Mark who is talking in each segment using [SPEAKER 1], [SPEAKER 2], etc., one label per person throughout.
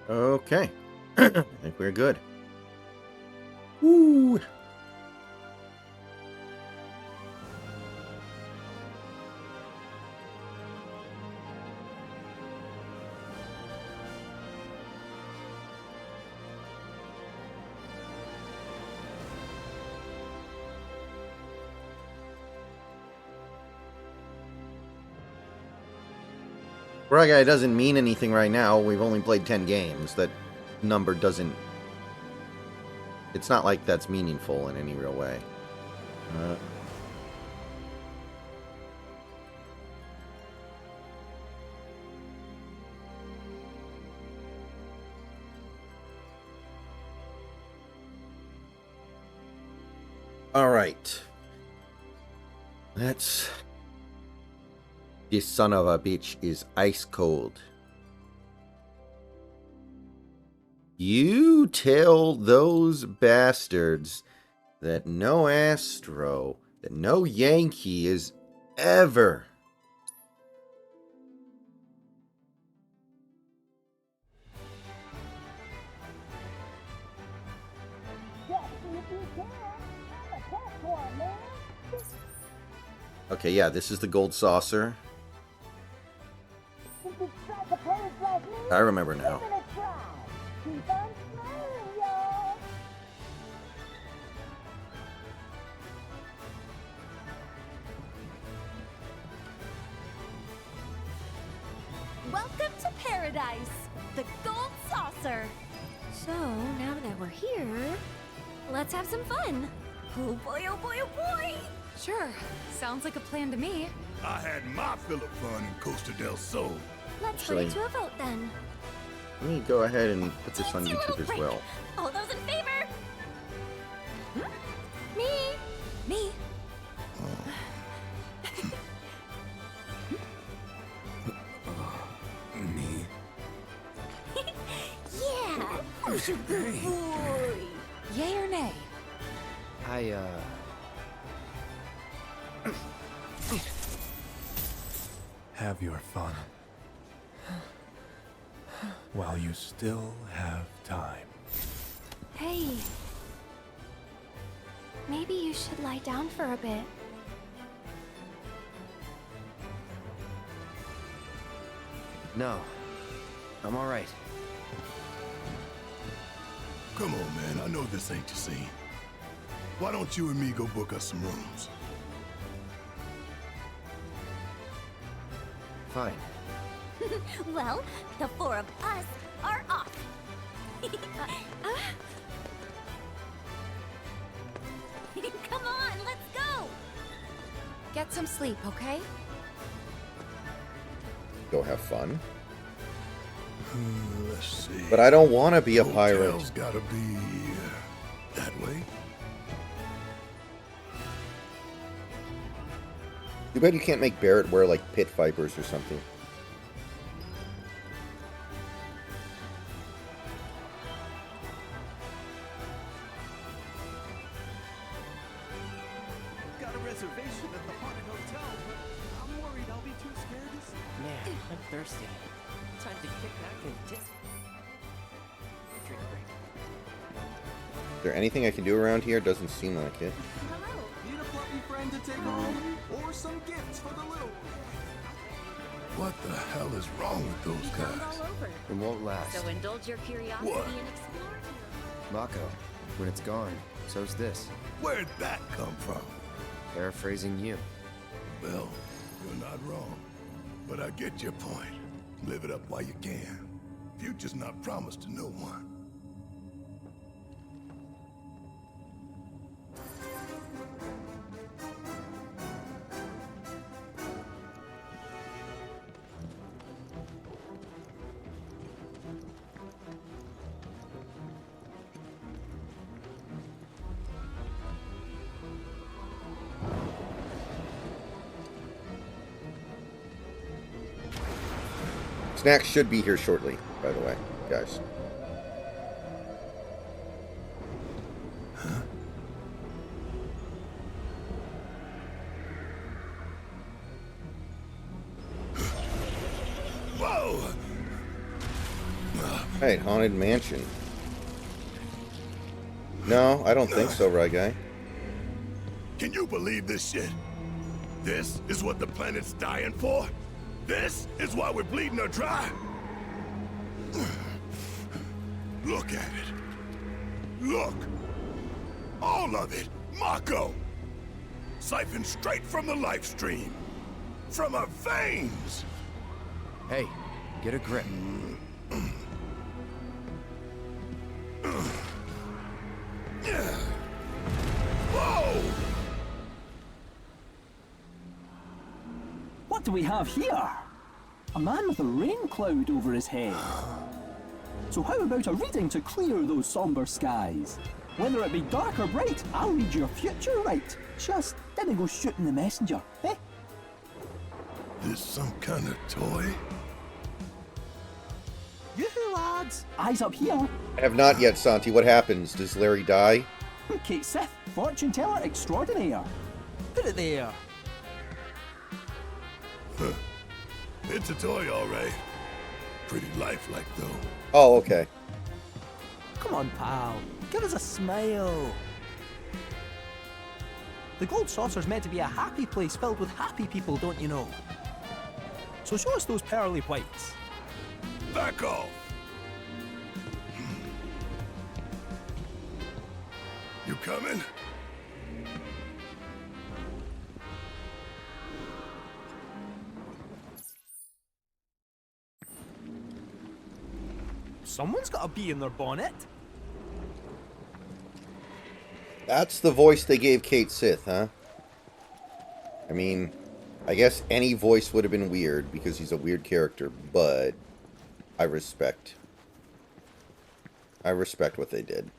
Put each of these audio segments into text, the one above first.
[SPEAKER 1] Okay. I think we're good. Woo! Braga doesn't mean anything right now. We've only played 10 games. That number doesn't... It's not like that's meaningful in any real way. All right. Let's... This son of a bitch is ice cold. You tell those bastards that no Astro, that no Yankee is ever... Okay, yeah, this is the gold saucer. I remember now.
[SPEAKER 2] Welcome to paradise, the gold saucer. So, now that we're here, let's have some fun. Oh boy, oh boy, oh boy!
[SPEAKER 3] Sure, sounds like a plan to me.
[SPEAKER 4] I had my fill of fun in Costa del Sol.
[SPEAKER 2] Let's put it to a vote then.
[SPEAKER 1] Let me go ahead and put this on
[SPEAKER 2] Teensy little
[SPEAKER 1] YouTube as
[SPEAKER 2] break.
[SPEAKER 1] well.
[SPEAKER 2] All those in favor? Me.
[SPEAKER 3] Me?
[SPEAKER 4] Me?
[SPEAKER 2] Yeah! Who's your good boy?
[SPEAKER 3] Yay or nay?
[SPEAKER 4] Have your fun. While you still have time.
[SPEAKER 2] Hey. Maybe you should lie down for a bit.
[SPEAKER 5] No, I'm all right.
[SPEAKER 4] Come on, man. I know this ain't your scene. Why don't you and me go book us some rooms?
[SPEAKER 5] Fine.
[SPEAKER 2] Well, the four of us are off. Come on, let's go.
[SPEAKER 3] Get some sleep, okay?
[SPEAKER 1] Go have fun.
[SPEAKER 4] Let's see.
[SPEAKER 1] But I don't want to be a pirate.
[SPEAKER 4] Hotel's gotta be that way.
[SPEAKER 1] Too bad you can't make Barrett wear, like, pit vipers or something.
[SPEAKER 6] Got a reservation at the haunted hotel, but I'm worried I'll be too scared to see.
[SPEAKER 5] Man, I'm thirsty. Time to kick back and drink a break.
[SPEAKER 1] Is there anything I can do around here? Doesn't seem like it.
[SPEAKER 6] Hello. Need a fluffy friend to take home? Or some gifts for the little one?
[SPEAKER 4] What the hell is wrong with those
[SPEAKER 2] Found
[SPEAKER 4] guys?
[SPEAKER 2] all over.
[SPEAKER 5] It won't last.
[SPEAKER 2] So indulge your curiosity
[SPEAKER 4] What?
[SPEAKER 2] and explore.
[SPEAKER 5] Mako, when it's gone, so's this.
[SPEAKER 4] Where'd that come from?
[SPEAKER 5] Paraphrasing you.
[SPEAKER 4] Well, you're not wrong. But I get your point. Live it up while you can. Future's not promised to no one.
[SPEAKER 1] Snacks should be here shortly, by the way, guys.
[SPEAKER 4] Whoa!
[SPEAKER 1] Right, Haunted Mansion. No, I don't think so, right, guy?
[SPEAKER 4] Can you believe this shit? This is what the planet's dying for? This is why we're bleeding her dry? Look at it. Look. All of it. Mako. Siphoned straight from the life stream. From her veins.
[SPEAKER 5] Hey, get a grip.
[SPEAKER 4] Whoa!
[SPEAKER 6] What do we have here? A man with a rain cloud over his head. So how about a reading to clear those somber skies? Whether it be dark or bright, I'll read your future right. Just didn't go shooting the messenger, eh?
[SPEAKER 4] This some kind of toy?
[SPEAKER 6] Yoo-hoo, lads! Eyes up here.
[SPEAKER 1] I have not yet, Santi. What happens? Does Larry die?
[SPEAKER 6] Kate Sith, fortune teller extraordinaire. Put it there.
[SPEAKER 4] Huh. It's a toy, all right. Pretty lifelike, though.
[SPEAKER 1] Oh, okay.
[SPEAKER 6] Come on, pal. Give us a smile. The gold saucer's meant to be a happy place filled with happy people, don't you know? So show us those pearly whites.
[SPEAKER 4] Back off! You coming?
[SPEAKER 6] Someone's got a bee in their bonnet.
[SPEAKER 1] That's the voice they gave Kate Sith, huh? I mean, I guess any voice would have been weird because he's a weird character, but I respect what they did.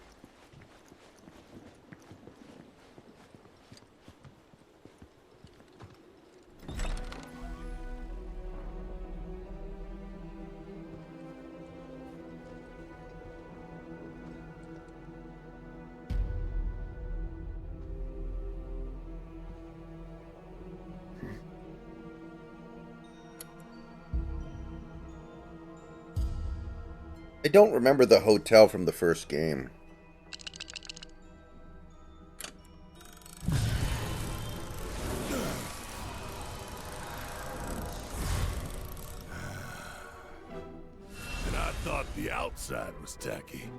[SPEAKER 1] I don't remember the hotel from the first game.
[SPEAKER 4] And I thought the outside was tacky.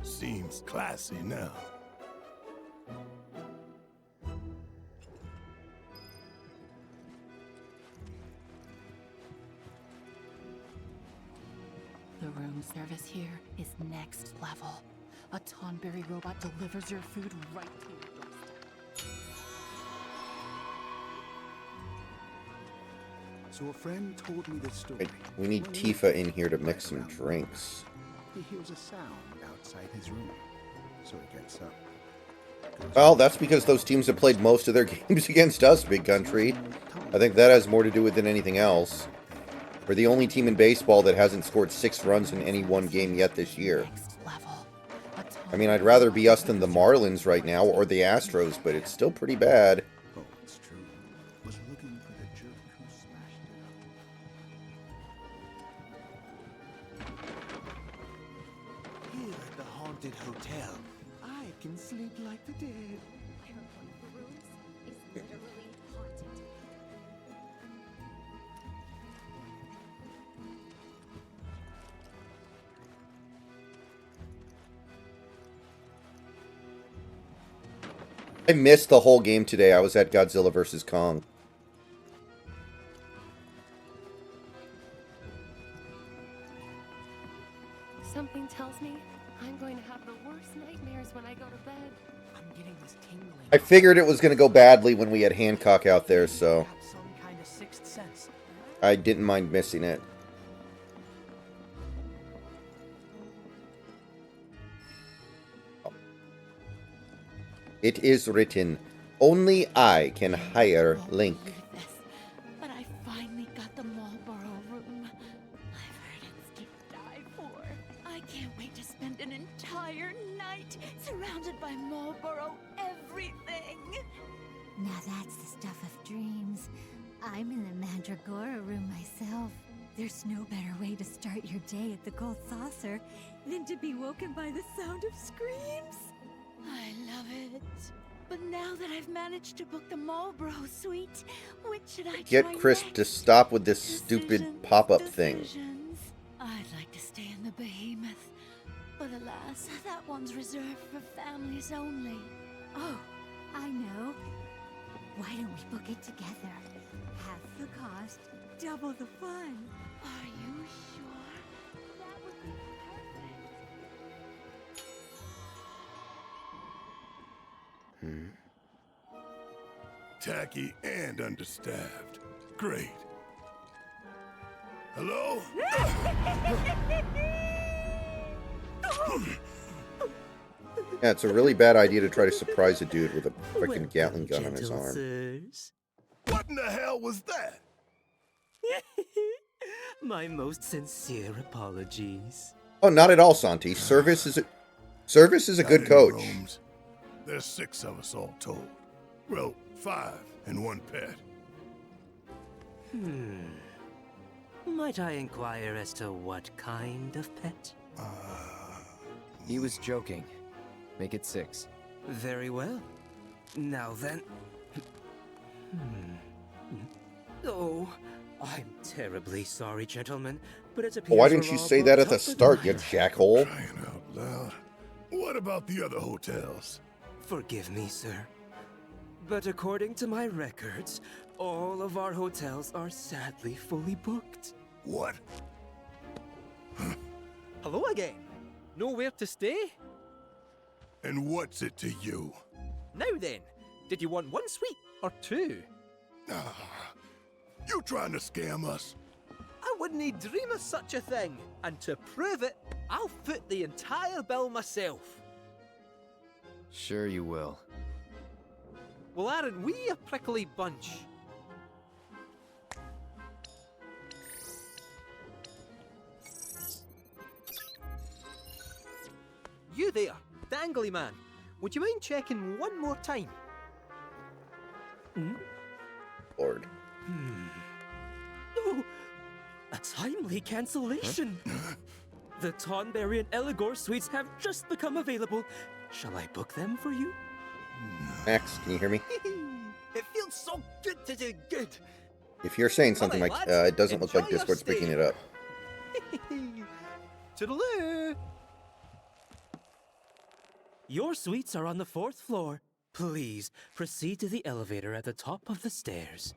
[SPEAKER 4] Seems classy now.
[SPEAKER 3] The room service here is next level. A Tonberry robot delivers your food right to your doorstep.
[SPEAKER 7] So a friend told me this story.
[SPEAKER 1] Wait, we need Tifa in here to mix some drinks.
[SPEAKER 7] He hears a sound outside his room, so he gets up.
[SPEAKER 1] Well, that's because those teams have played most of their games against us, Big Country. I think that has more to do with it than anything else. We're the only team in baseball that hasn't scored 6 runs in any one game yet this year.
[SPEAKER 3] Next level.
[SPEAKER 1] I mean, I'd rather be us than the Marlins right now, or the Astros, but it's still pretty bad.
[SPEAKER 7] Oh, it's true. Was looking for the jerk who smashed it up. Here at the haunted hotel, I can sleep like the dead.
[SPEAKER 2] Where one of the rooms is literally haunted.
[SPEAKER 1] I missed the whole game today. I was at Godzilla vs. Kong.
[SPEAKER 2] Something tells me I'm going to have the worst nightmares when I go to bed.
[SPEAKER 6] I'm getting this tingling.
[SPEAKER 1] I figured it was going to go badly when we had Hancock out there, so
[SPEAKER 6] Have some kind of sixth sense.
[SPEAKER 1] I didn't mind missing it. It is written, only I can hire Link.
[SPEAKER 2] Believe this, but I finally got the Marlboro room. I've heard it's to die for. I can't wait to spend an entire night surrounded by Marlboro everything.
[SPEAKER 8] Now that's the stuff of dreams. I'm in the Mandragora room myself.
[SPEAKER 2] There's no better way to start your day at the Gold Saucer than to be woken by the sound of screams. I love it. But now that I've managed to book the Marlboro suite, which should I
[SPEAKER 1] Get
[SPEAKER 2] try
[SPEAKER 1] Crisp
[SPEAKER 2] next?
[SPEAKER 1] to stop with this stupid pop-up thing.
[SPEAKER 2] Decisions. I'd like to stay in the Behemoth, but alas, that one's reserved for families only. Oh, I know. Why don't we book it together? Half the cost, double the fun. Are you sure? That would be perfect.
[SPEAKER 4] Tacky and understaffed. Great. Hello?
[SPEAKER 1] Yeah, it's a really bad idea to try to surprise a dude with a freaking Gatling gun on his arm.
[SPEAKER 8] Sirs.
[SPEAKER 4] What in the hell was that?
[SPEAKER 8] My most sincere apologies.
[SPEAKER 1] Oh, not at all, Santi. Service is a good
[SPEAKER 4] Not any
[SPEAKER 1] coach.
[SPEAKER 4] rooms. There's 6 of us all told. Well, 5 and 1 pet.
[SPEAKER 8] Might I inquire as to what kind of pet?
[SPEAKER 5] He was joking. Make it 6.
[SPEAKER 8] Very well. Now then. Oh, I'm terribly sorry, gentlemen, but it appears
[SPEAKER 1] Why didn't
[SPEAKER 8] we're
[SPEAKER 1] you
[SPEAKER 8] all
[SPEAKER 1] say that at
[SPEAKER 8] booked
[SPEAKER 1] the
[SPEAKER 8] up with
[SPEAKER 1] start, you
[SPEAKER 8] mine.
[SPEAKER 1] jackhole?
[SPEAKER 4] Crying out loud. What about the other hotels?
[SPEAKER 8] Forgive me, sir. But according to my records, all of our hotels are sadly fully booked.
[SPEAKER 4] What?
[SPEAKER 9] Hello again. Nowhere to stay?
[SPEAKER 4] And what's it to you?
[SPEAKER 9] Now then, did you want 1 suite or 2?
[SPEAKER 4] You trying to scam us?
[SPEAKER 9] I wouldn't dream of such a thing. And to prove it, I'll foot the entire bill myself.
[SPEAKER 5] Sure you will.
[SPEAKER 9] Well, aren't we a prickly bunch? You there, dangly man. Would you mind checking one more time?
[SPEAKER 1] Lord.
[SPEAKER 8] Oh, a timely cancellation. The Tonberry and Eligor suites have just become available. Shall I book them for you?
[SPEAKER 1] Max, can you hear me?
[SPEAKER 9] It feels so good to do good.
[SPEAKER 1] If you're saying something
[SPEAKER 9] Alright,
[SPEAKER 1] like,
[SPEAKER 9] lads,
[SPEAKER 1] it doesn't look like
[SPEAKER 9] enjoy your
[SPEAKER 1] Discord's
[SPEAKER 9] stay.
[SPEAKER 1] picking it up.
[SPEAKER 9] Toodaloo.
[SPEAKER 8] Your suites are on the 4th floor. Please proceed to the elevator at the top of the stairs.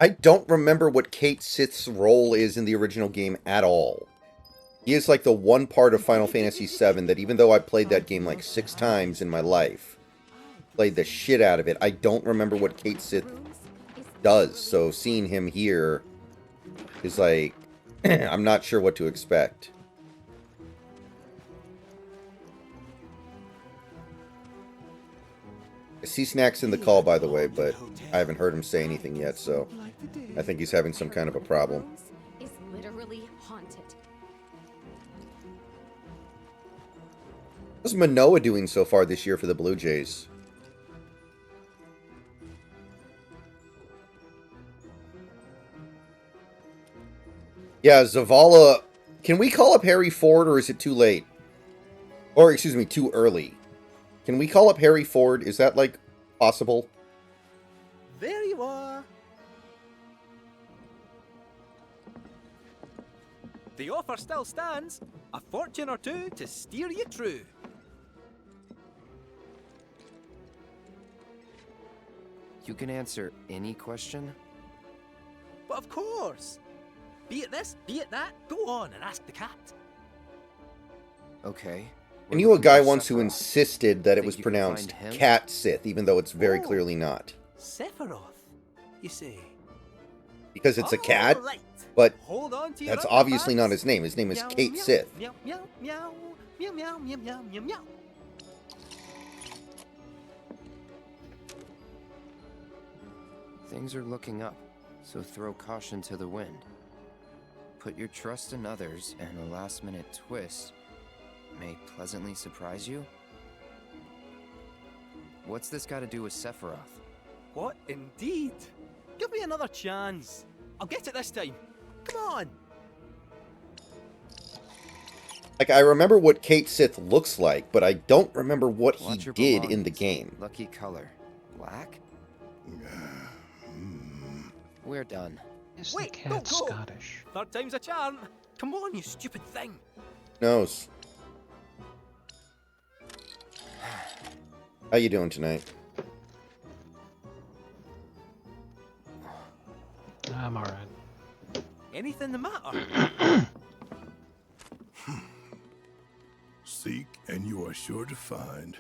[SPEAKER 1] I don't remember what Kate Sith's role is in the original game at all. He is like the one part of Final Fantasy VII that even though I played that game like 6 times in my life, played the shit out of it, I don't remember what Kate Sith does. So seeing him here is like, I'm not sure what to expect. I see Snacks in the call, by the way, but I haven't heard him say anything yet, so I think he's having some kind of a problem.
[SPEAKER 3] Is literally haunted.
[SPEAKER 1] How's Manoa doing so far this year for the Blue Jays? Yeah, Zavala. Can we call up Harry Ford, or is it too late? Or, excuse me, too early? Can we call up Harry Ford? Is that, like, possible?
[SPEAKER 9] There you are. The offer still stands. A fortune or 2 to steer you true.
[SPEAKER 5] You can answer any question?
[SPEAKER 9] But of course. Be it this, be it that, go on and ask the cat.
[SPEAKER 5] Okay.
[SPEAKER 1] I knew a guy once who insisted that it was pronounced
[SPEAKER 5] him?
[SPEAKER 1] Cat Sith, even though it's very
[SPEAKER 9] Oh.
[SPEAKER 1] clearly not.
[SPEAKER 9] Sephiroth, you say?
[SPEAKER 1] Because it's a cat,
[SPEAKER 9] All right.
[SPEAKER 1] but
[SPEAKER 9] Hold on to your
[SPEAKER 1] that's obviously not
[SPEAKER 9] underpants.
[SPEAKER 1] his name. His name is
[SPEAKER 9] Meow,
[SPEAKER 1] Kate
[SPEAKER 9] meow,
[SPEAKER 1] Sith.
[SPEAKER 9] Meow, meow, meow, meow, meow, meow, meow, meow, meow, meow.
[SPEAKER 5] Things are looking up, so throw caution to the wind. Put your trust in others, and a last-minute twist may pleasantly surprise you? What's this got to do with Sephiroth?
[SPEAKER 9] What indeed? Give me another chance. I'll get it this time. Come on.
[SPEAKER 1] Like, I remember what Kate Sith looks like, but I don't remember what he
[SPEAKER 5] Watch your
[SPEAKER 1] did in the
[SPEAKER 5] belongings.
[SPEAKER 1] game.
[SPEAKER 5] Lucky color. Black? We're done.
[SPEAKER 10] Is
[SPEAKER 9] Wait,
[SPEAKER 10] the
[SPEAKER 9] don't
[SPEAKER 10] cat
[SPEAKER 9] go.
[SPEAKER 10] Scottish?
[SPEAKER 9] Third time's a charm. Come on, you stupid thing.
[SPEAKER 1] Knows. How you doing tonight?
[SPEAKER 10] I'm alright.
[SPEAKER 9] Anything the matter?
[SPEAKER 4] Seek, and you are sure to find.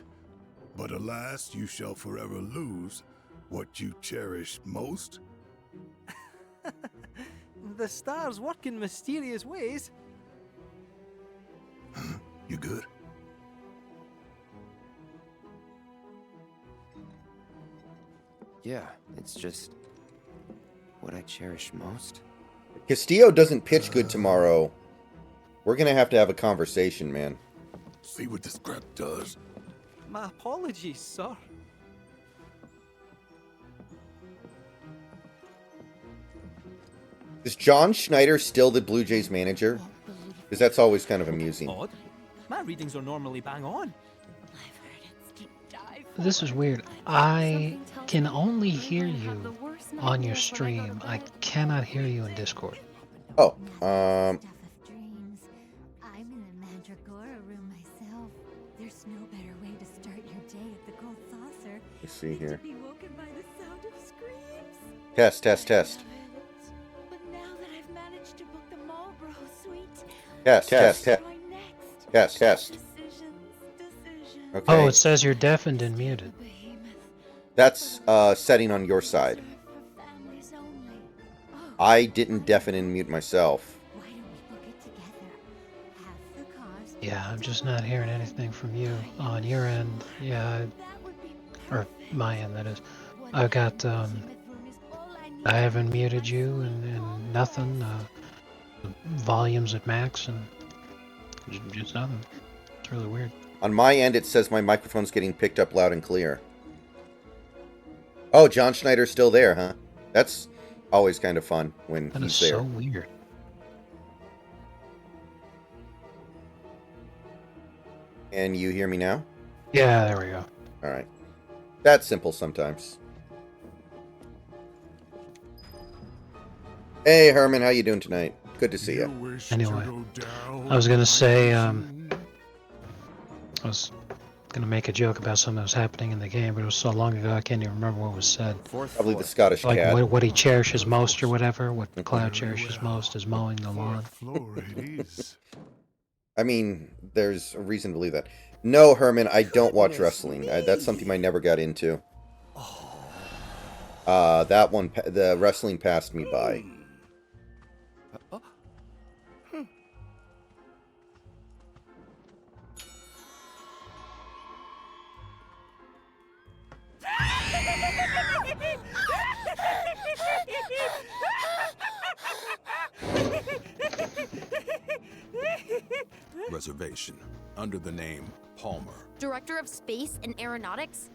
[SPEAKER 4] But alas, you shall forever lose what you cherish most.
[SPEAKER 9] The stars work in mysterious ways.
[SPEAKER 4] You good?
[SPEAKER 5] Yeah, it's just what I cherish most.
[SPEAKER 1] Castillo doesn't pitch good tomorrow. We're gonna have to have a conversation, man.
[SPEAKER 4] See what this crap does.
[SPEAKER 9] My apologies, sir.
[SPEAKER 1] Is John Schneider still the Blue Jays manager? Because that's always kind of amusing.
[SPEAKER 9] Odd. My readings are normally bang on.
[SPEAKER 2] I've heard it's deep dive.
[SPEAKER 10] This is weird. I can only hear you on your stream. I cannot hear you in Discord.
[SPEAKER 1] Oh,
[SPEAKER 2] Stuff of dreams. I'm in the Mandragora room myself. There's no better way to start your day at the Gold Saucer
[SPEAKER 1] let's see
[SPEAKER 2] than
[SPEAKER 1] here.
[SPEAKER 2] to be woken by the sound of screams.
[SPEAKER 1] Test, test, test.
[SPEAKER 2] But now that I've managed to book the Marlboro suite,
[SPEAKER 1] Test, test, test,
[SPEAKER 2] try next.
[SPEAKER 1] test, test.
[SPEAKER 2] Decisions.
[SPEAKER 1] Okay.
[SPEAKER 10] Oh, it says you're deafened and muted.
[SPEAKER 1] That's setting on your side.
[SPEAKER 2] For families only. Oh,
[SPEAKER 1] I didn't deafen and mute myself.
[SPEAKER 2] why don't we book it together? Half the cost.
[SPEAKER 10] Yeah, I'm just not hearing anything from you on your end. Yeah,
[SPEAKER 2] That would be
[SPEAKER 10] or
[SPEAKER 2] perfect.
[SPEAKER 10] my end, that is.
[SPEAKER 2] One
[SPEAKER 10] I got,
[SPEAKER 2] behemoth room is all I need.
[SPEAKER 10] I haven't muted you and nothing. The volume's at max and just nothing. It's really weird.
[SPEAKER 1] On my end, it says my microphone's getting picked up loud and clear. Oh, John Schneider's still there, huh? That's always kind of fun when
[SPEAKER 10] That is
[SPEAKER 1] he's there.
[SPEAKER 10] so weird.
[SPEAKER 1] And you hear me now?
[SPEAKER 10] Yeah, there we go.
[SPEAKER 1] All right. That's simple sometimes. Hey, Herman, how you doing tonight? Good to see you.
[SPEAKER 10] Anyway, I was gonna say, I was gonna make a joke about something that was happening in the game, but it was so long ago I can't even remember what was said.
[SPEAKER 5] Fourth
[SPEAKER 1] Probably
[SPEAKER 5] floor.
[SPEAKER 1] the Scottish
[SPEAKER 10] Like
[SPEAKER 1] cat.
[SPEAKER 10] what he cherishes most or whatever. What Cloud cherishes most is mowing the lawn.
[SPEAKER 4] Floor it is.
[SPEAKER 1] I mean, there's a reason to believe that. No, Herman, I don't watch wrestling. That's something I never got into. That one, the wrestling passed me by.
[SPEAKER 11] Reservation under the name Palmer.
[SPEAKER 12] Director of Space and Aeronautics?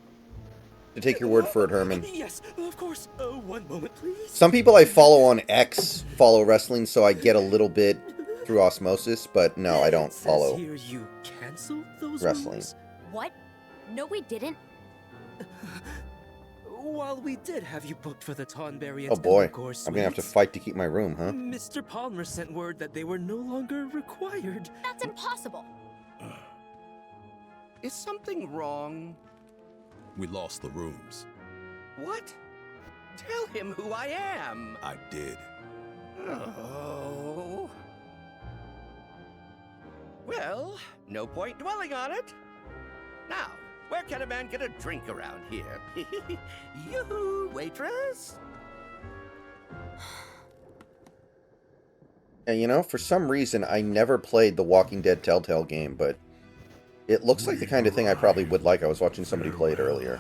[SPEAKER 1] To take your word for it, Herman.
[SPEAKER 8] Yes, of course. One moment, please.
[SPEAKER 1] Some people I follow on X follow wrestling, so I get a little bit through osmosis, but no, I don't
[SPEAKER 8] It says
[SPEAKER 1] follow
[SPEAKER 8] here you canceled those
[SPEAKER 1] wrestling.
[SPEAKER 8] rooms?
[SPEAKER 12] What? No, we didn't.
[SPEAKER 8] While we did have you booked for the Tonberry and
[SPEAKER 1] Oh boy,
[SPEAKER 8] Elgor
[SPEAKER 1] I'm gonna have to
[SPEAKER 8] suites,
[SPEAKER 1] fight to keep my room, huh?
[SPEAKER 8] Mr. Palmer sent word that they were no longer required.
[SPEAKER 12] That's impossible.
[SPEAKER 11] Is something wrong? We lost the rooms.
[SPEAKER 13] What? Tell him who I am.
[SPEAKER 11] I did.
[SPEAKER 13] Oh. Well, no point dwelling on it. Now, where can a man get a drink around here? Yoo-hoo, waitress!
[SPEAKER 1] And you know, for some reason, I never played the Walking Dead Telltale game, but it looks like the kind of thing I probably would like. I was watching somebody play it earlier.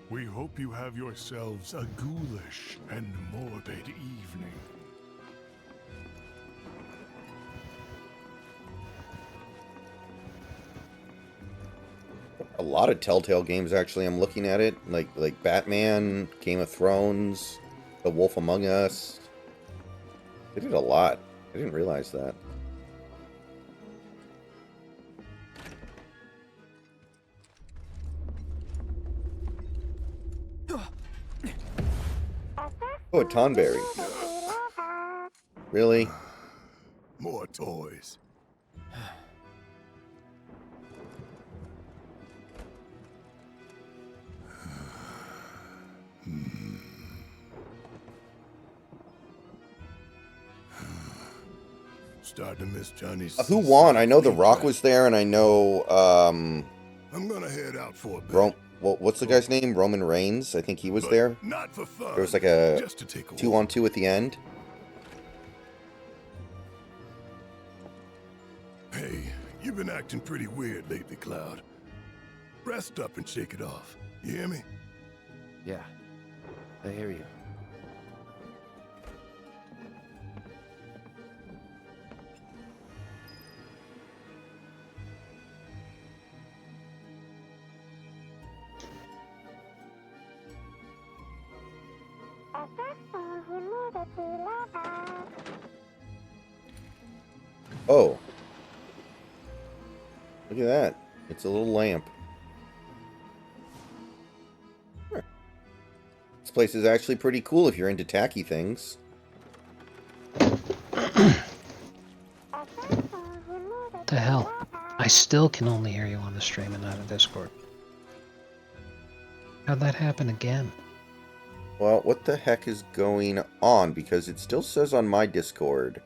[SPEAKER 4] We hope you have yourselves a ghoulish and morbid evening.
[SPEAKER 1] A lot of Telltale games, actually. I'm looking at it, like Batman, Game of Thrones, The Wolf Among Us. They did a lot. I didn't realize that. Oh, a Tonberry. Really?
[SPEAKER 4] More toys. Starting to miss Johnny's.
[SPEAKER 1] Who won? I know The Rock was there, and I know,
[SPEAKER 4] I'm gonna head out for a bit.
[SPEAKER 1] What's the guy's name? Roman Reigns? I think he was
[SPEAKER 4] But
[SPEAKER 1] there.
[SPEAKER 4] not for fun.
[SPEAKER 1] There was like a
[SPEAKER 4] just to take a
[SPEAKER 1] 2-on-2 at the end.
[SPEAKER 4] Hey, you've been acting pretty weird lately, Cloud. Rest up and shake it off. You hear me?
[SPEAKER 5] Yeah, I hear you.
[SPEAKER 1] Oh. Look at that. It's a little lamp. This place is actually pretty cool if you're into tacky things.
[SPEAKER 10] What the hell? I still can only hear you on the stream and not in Discord. How'd that happen again?
[SPEAKER 1] Well, what the heck is going on? Because it still says on my Discord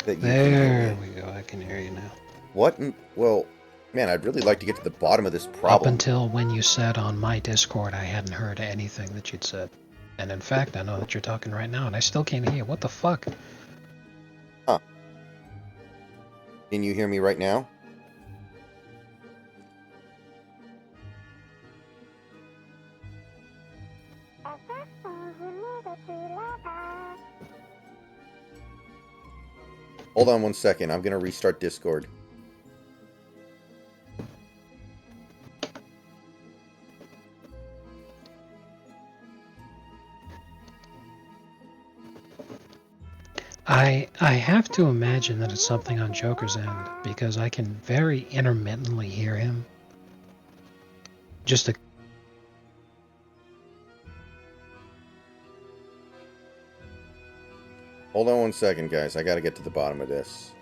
[SPEAKER 1] that you can hear me.
[SPEAKER 10] There we go. I can hear you now.
[SPEAKER 1] What? Well, man, I'd really like to get to the bottom of this
[SPEAKER 10] Up
[SPEAKER 1] problem.
[SPEAKER 10] until when you said on my Discord, I hadn't heard anything that you'd said. And in fact, I know that you're talking right now, and I still can't hear you. What the fuck?
[SPEAKER 1] Huh. Can you hear me right now? Hold on one second. I'm going to restart Discord.
[SPEAKER 10] I have to imagine that it's something on Joker's end, because I can very intermittently hear him. Just a...
[SPEAKER 1] Hold on one second, guys. I got to get to the bottom of this.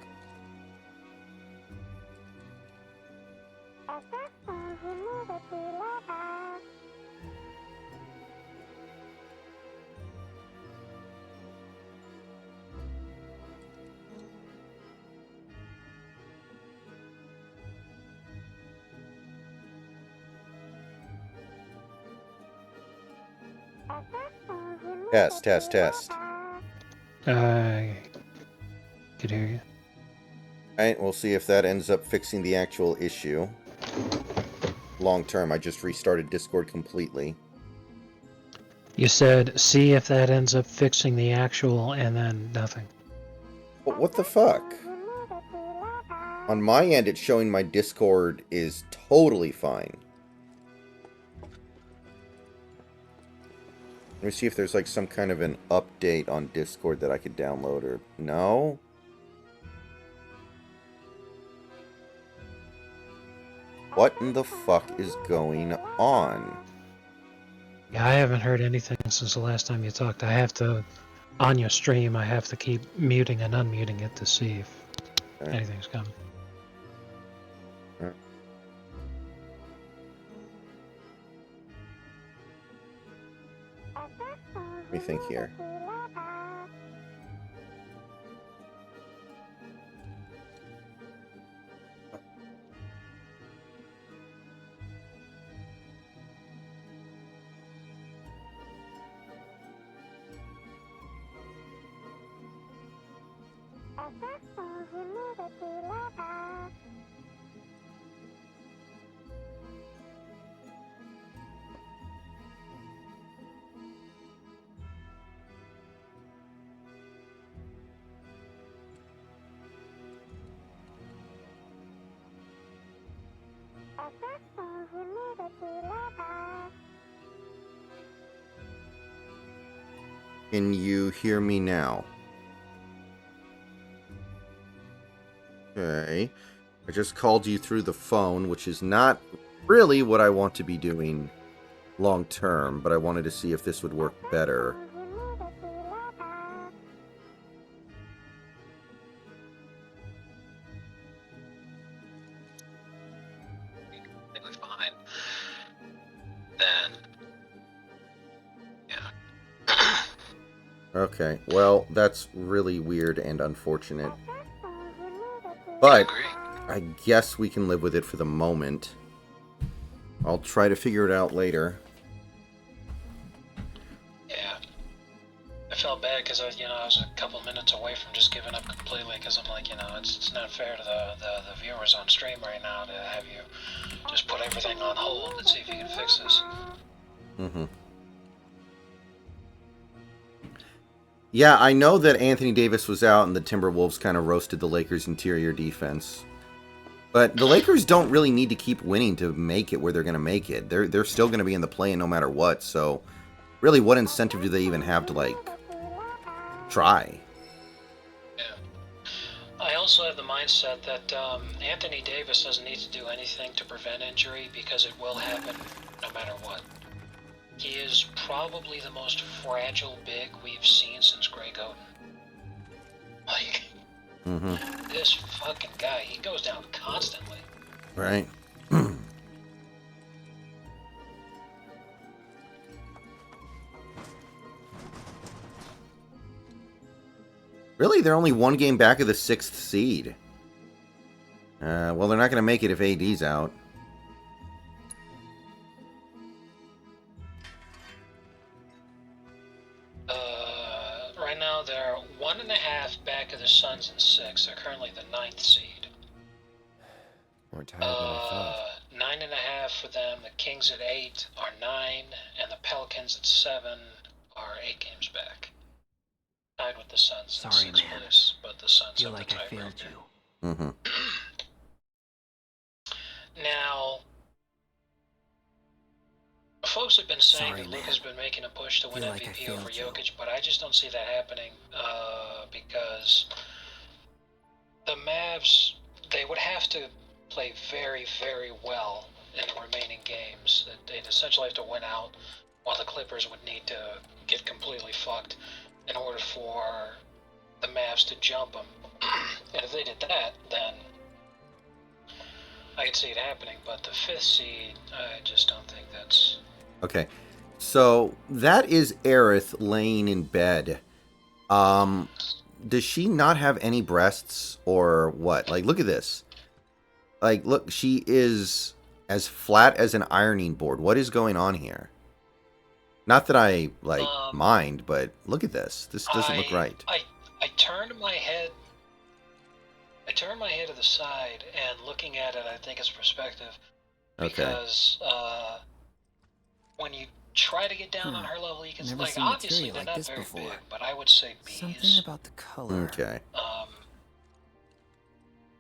[SPEAKER 1] Test, test, test.
[SPEAKER 10] I could hear you.
[SPEAKER 1] Alright, we'll see if that ends up fixing the actual issue. Long term, I just restarted Discord completely.
[SPEAKER 10] You said, see if that ends up fixing the actual, and then nothing.
[SPEAKER 1] But what the fuck? On my end, it's showing my Discord is totally fine. Let me see if there's like some kind of an update on Discord that I could download or... No? What in the fuck is going on?
[SPEAKER 10] Yeah, I haven't heard anything since the last time you talked. I have to, on your stream, I have to keep muting and unmuting it to see if anything's coming.
[SPEAKER 1] Let me think here. Can you hear me now? Okay. I just called you through the phone, which is not really what I want to be doing long term, but I wanted to see if this would work better.
[SPEAKER 10] Fine. Then, yeah.
[SPEAKER 1] Okay, well, that's really weird and unfortunate. But I guess we can live with it for the moment. I'll try to figure it out later.
[SPEAKER 10] Yeah. I felt bad because I was a couple minutes away from just giving up completely because I'm like, it's not fair to the viewers on stream right now to have you just put everything on hold and see if you can fix this.
[SPEAKER 1] Mm-hmm. Yeah, I know that Anthony Davis was out and the Timberwolves kind of roasted the Lakers' interior defense. But the Lakers don't really need to keep winning to make it where they're going to make it. They're still going to be in the play-in no matter what. So, really, what incentive do they even have to, like, try?
[SPEAKER 10] Yeah. I also have the mindset that Anthony Davis doesn't need to do anything to prevent injury because it will happen no matter what. He is probably the most fragile big we've seen since Greg Oden. Like, this fucking guy, he goes down constantly.
[SPEAKER 1] Right. Really? They're only one game back of the 6th seed. Well, they're not going to make it if AD's out.
[SPEAKER 10] Right now they're 1.5 back of the Suns in 6. They're currently the 9th seed.
[SPEAKER 5] More tired than I thought.
[SPEAKER 10] 9.5 for them. The Kings at 8 are 9, and the Pelicans at 7 are 8 games back. Tied with the Suns in 6th place, but the Suns have the tiebreaker.
[SPEAKER 1] Mm-hmm.
[SPEAKER 10] Now, folks have been saying that Luka's been making a push to win MVP over Jokic, but I just don't see that happening because the Mavs, they would have to play very, very well in the remaining games. They'd essentially have to win out, while the Clippers would need to get completely fucked in order for the Mavs to jump them. And if they did that, then I could see it happening, but the 5th seed, I just don't think that's...
[SPEAKER 1] Okay, so that is Aerith laying in bed. Does she not have any breasts or what? Like, look at this. Like, look, she is as flat as an ironing board. What is going on here? Not that I, like, mind, but look at this. This doesn't look right.
[SPEAKER 10] I turned my head to the side, and looking at it, I think it's perspective. Because, when you try to get down on her level, you can see, like, obviously they're not very big, but I would say B's.
[SPEAKER 5] Something about the color.
[SPEAKER 1] Okay.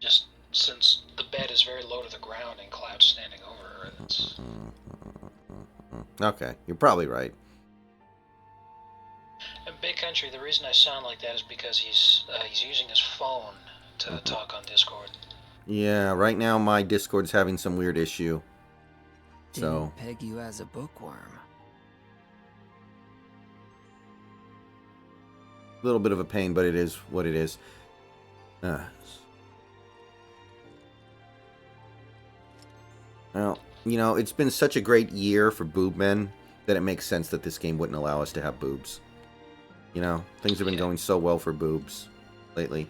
[SPEAKER 10] Just since the bed is very low to the ground and Cloud's standing over her, it's...
[SPEAKER 1] Okay, you're probably right.
[SPEAKER 10] In Big Country, the reason I sound like that is because he's using his phone to talk on Discord.
[SPEAKER 1] Yeah, right now my Discord's having some weird issue. So...
[SPEAKER 5] Didn't peg you as a bookworm.
[SPEAKER 1] A little bit of a pain, but it is what it is. Well, you know, it's been such a great year for boob men that it makes sense that this game wouldn't allow us to have boobs. You know, things have been going so well for boobs lately.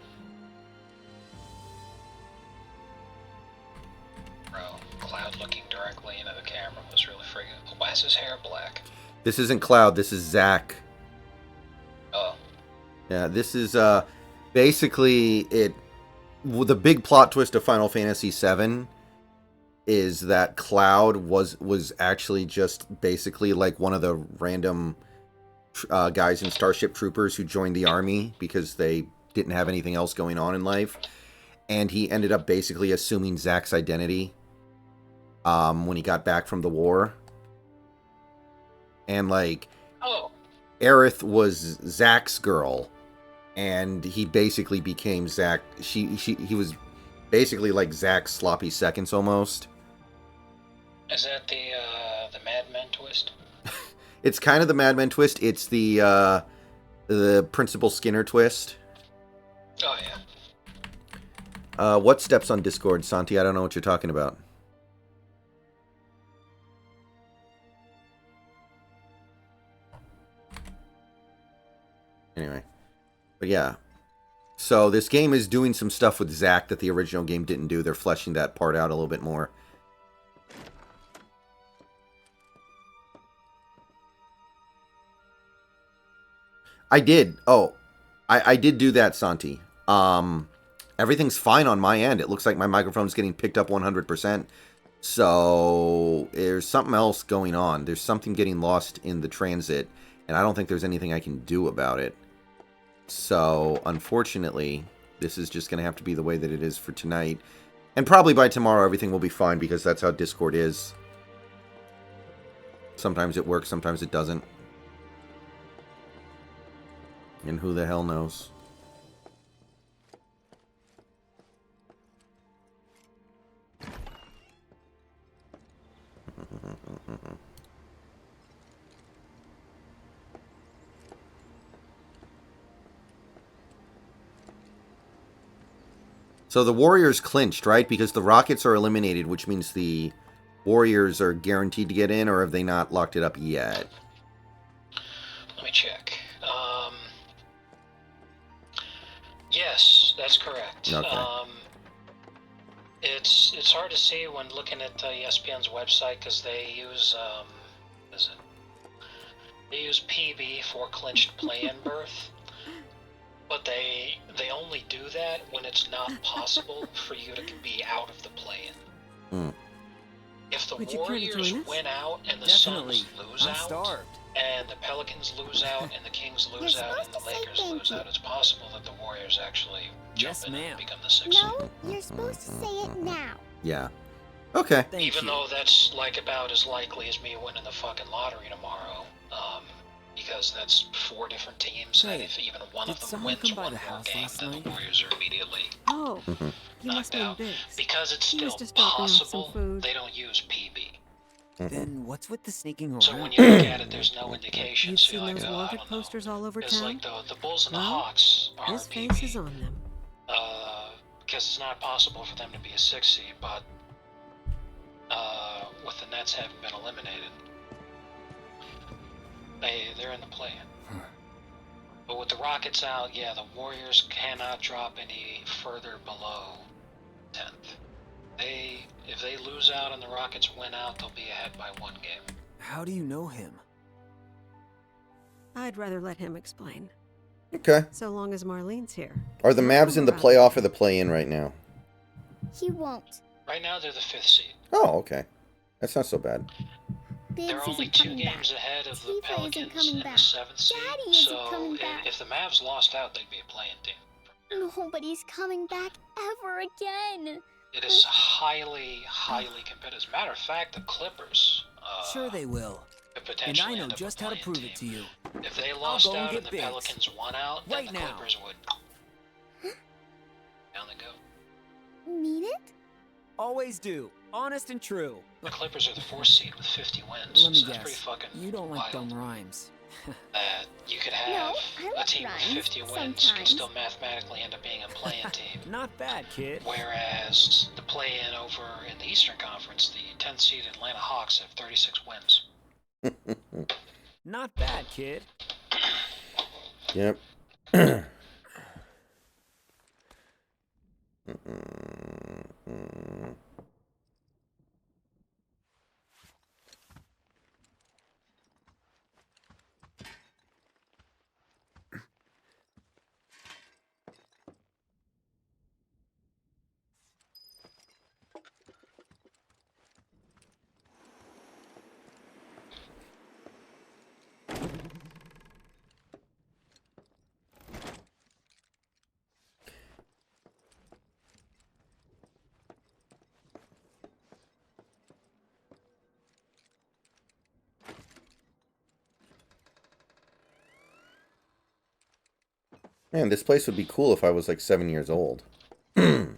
[SPEAKER 10] Bro, Cloud looking directly into the camera was really friggin'... Why is his hair black?
[SPEAKER 1] This isn't Cloud, this is Zach.
[SPEAKER 10] Oh.
[SPEAKER 1] Yeah, this is basically it. The big plot twist of Final Fantasy VII is that Cloud was actually just basically like one of the random guys in Starship Troopers who joined the army because they didn't have anything else going on in life, and he ended up basically assuming Zach's identity when he got back from the war, and like.
[SPEAKER 10] Oh.
[SPEAKER 1] Aerith was Zack's girl, and he basically became Zack. He was basically like Zack's sloppy seconds almost.
[SPEAKER 10] Is that the Mad Men twist?
[SPEAKER 1] It's kind of the Mad Men twist. It's the Principal Skinner twist.
[SPEAKER 10] Oh yeah.
[SPEAKER 1] What steps on Discord, Santi? I don't know what you're talking about. Anyway. But yeah. So this game is doing some stuff with Zack that the original game didn't do. They're fleshing that part out a little bit more. I did. Oh, I did do that, Santi. Everything's fine on my end. It looks like my microphone's getting picked up 100%. So there's something else going on. There's something getting lost in the transit, and I don't think there's anything I can do about it. So unfortunately, this is just going to have to be the way that it is for tonight. And probably by tomorrow, everything will be fine because that's how Discord is. Sometimes it works, sometimes it doesn't. And who the hell knows? So the Warriors clinched, right? Because the Rockets are eliminated, which means the Warriors are guaranteed to get in, or have they not locked it up yet?
[SPEAKER 10] Let me check. Yes, that's correct.
[SPEAKER 1] Okay.
[SPEAKER 10] It's hard to see when looking at ESPN's website because they use what is it? They use PB for clinched play-in berth, but they only do that when it's not possible for you to be out of the play-in. If the Warriors win out and the Suns lose out, and the Pelicans lose out, and the Kings lose out, and the Lakers lose out, it's possible that the Warriors actually jump in and become the sixth seed.
[SPEAKER 14] No, you're supposed to say it now.
[SPEAKER 1] Yeah. Okay.
[SPEAKER 10] Even though that's like about as likely as me winning the fucking lottery tomorrow, because that's 4 different teams, and if even one of them wins one more game, then the Warriors are immediately knocked out. Because it's still possible, they don't use PB.
[SPEAKER 8] Then what's with the sneaking around?
[SPEAKER 10] So when you look at it, there's no indication. So you're like,
[SPEAKER 15] those
[SPEAKER 10] I
[SPEAKER 15] wanted
[SPEAKER 10] don't know.
[SPEAKER 15] posters all over
[SPEAKER 10] It's
[SPEAKER 15] town?
[SPEAKER 10] like the Bulls and the Hawks are
[SPEAKER 15] His
[SPEAKER 10] PB.
[SPEAKER 15] face is on them.
[SPEAKER 10] Because it's not possible for them to be a 6 seed, but with the Nets having been eliminated, they're in the play-in. But with the Rockets out, yeah, the Warriors cannot drop any further below 10th. If they lose out and the Rockets win out, they'll be ahead by 1 game.
[SPEAKER 8] How do you know him?
[SPEAKER 15] I'd rather let him explain.
[SPEAKER 1] Okay.
[SPEAKER 15] So long as Marlene's here.
[SPEAKER 1] Are the Mavs in the playoff or the play-in right now?
[SPEAKER 14] He won't.
[SPEAKER 10] Right now, they're the 5th seed.
[SPEAKER 1] Oh, okay. That's not so bad.
[SPEAKER 10] They're only 2 games ahead of the Pelicans in the 7th seed.
[SPEAKER 14] Daddy isn't
[SPEAKER 10] So
[SPEAKER 14] coming back.
[SPEAKER 10] if the Mavs lost out, they'd be a play-in team.
[SPEAKER 14] Nobody's coming back ever again.
[SPEAKER 10] It is highly, highly competitive. As a matter of fact, the Clippers
[SPEAKER 8] Sure they will.
[SPEAKER 10] could
[SPEAKER 8] And
[SPEAKER 10] potentially
[SPEAKER 8] I know
[SPEAKER 10] end up
[SPEAKER 8] just
[SPEAKER 10] a
[SPEAKER 8] how to
[SPEAKER 10] play-in
[SPEAKER 8] prove
[SPEAKER 10] team.
[SPEAKER 8] it to you.
[SPEAKER 10] If they
[SPEAKER 8] I'll
[SPEAKER 10] lost
[SPEAKER 8] go and
[SPEAKER 10] out
[SPEAKER 8] get
[SPEAKER 10] and the
[SPEAKER 8] bids.
[SPEAKER 10] Pelicans won out, then
[SPEAKER 8] Right
[SPEAKER 10] the
[SPEAKER 8] now.
[SPEAKER 10] Clippers would down they go.
[SPEAKER 14] Mean it?
[SPEAKER 8] Always do. Honest and true.
[SPEAKER 10] The Clippers are the 4th seed with 50 wins.
[SPEAKER 8] Let me
[SPEAKER 10] so that's pretty
[SPEAKER 8] guess.
[SPEAKER 10] fucking
[SPEAKER 8] You don't like
[SPEAKER 10] wild.
[SPEAKER 8] dumb rhymes.
[SPEAKER 10] That you could have
[SPEAKER 14] No, I
[SPEAKER 10] a
[SPEAKER 14] like
[SPEAKER 10] team with
[SPEAKER 14] rhymes
[SPEAKER 10] 50 wins can
[SPEAKER 14] sometimes.
[SPEAKER 10] still mathematically end up being a play-in team.
[SPEAKER 8] Not bad, kid.
[SPEAKER 10] Whereas the play-in over in the Eastern Conference, the 10th seed Atlanta Hawks have 36 wins.
[SPEAKER 8] Not bad, kid.
[SPEAKER 1] Yep. Man, this place would be cool if I was like 7 years old.
[SPEAKER 10] Bro,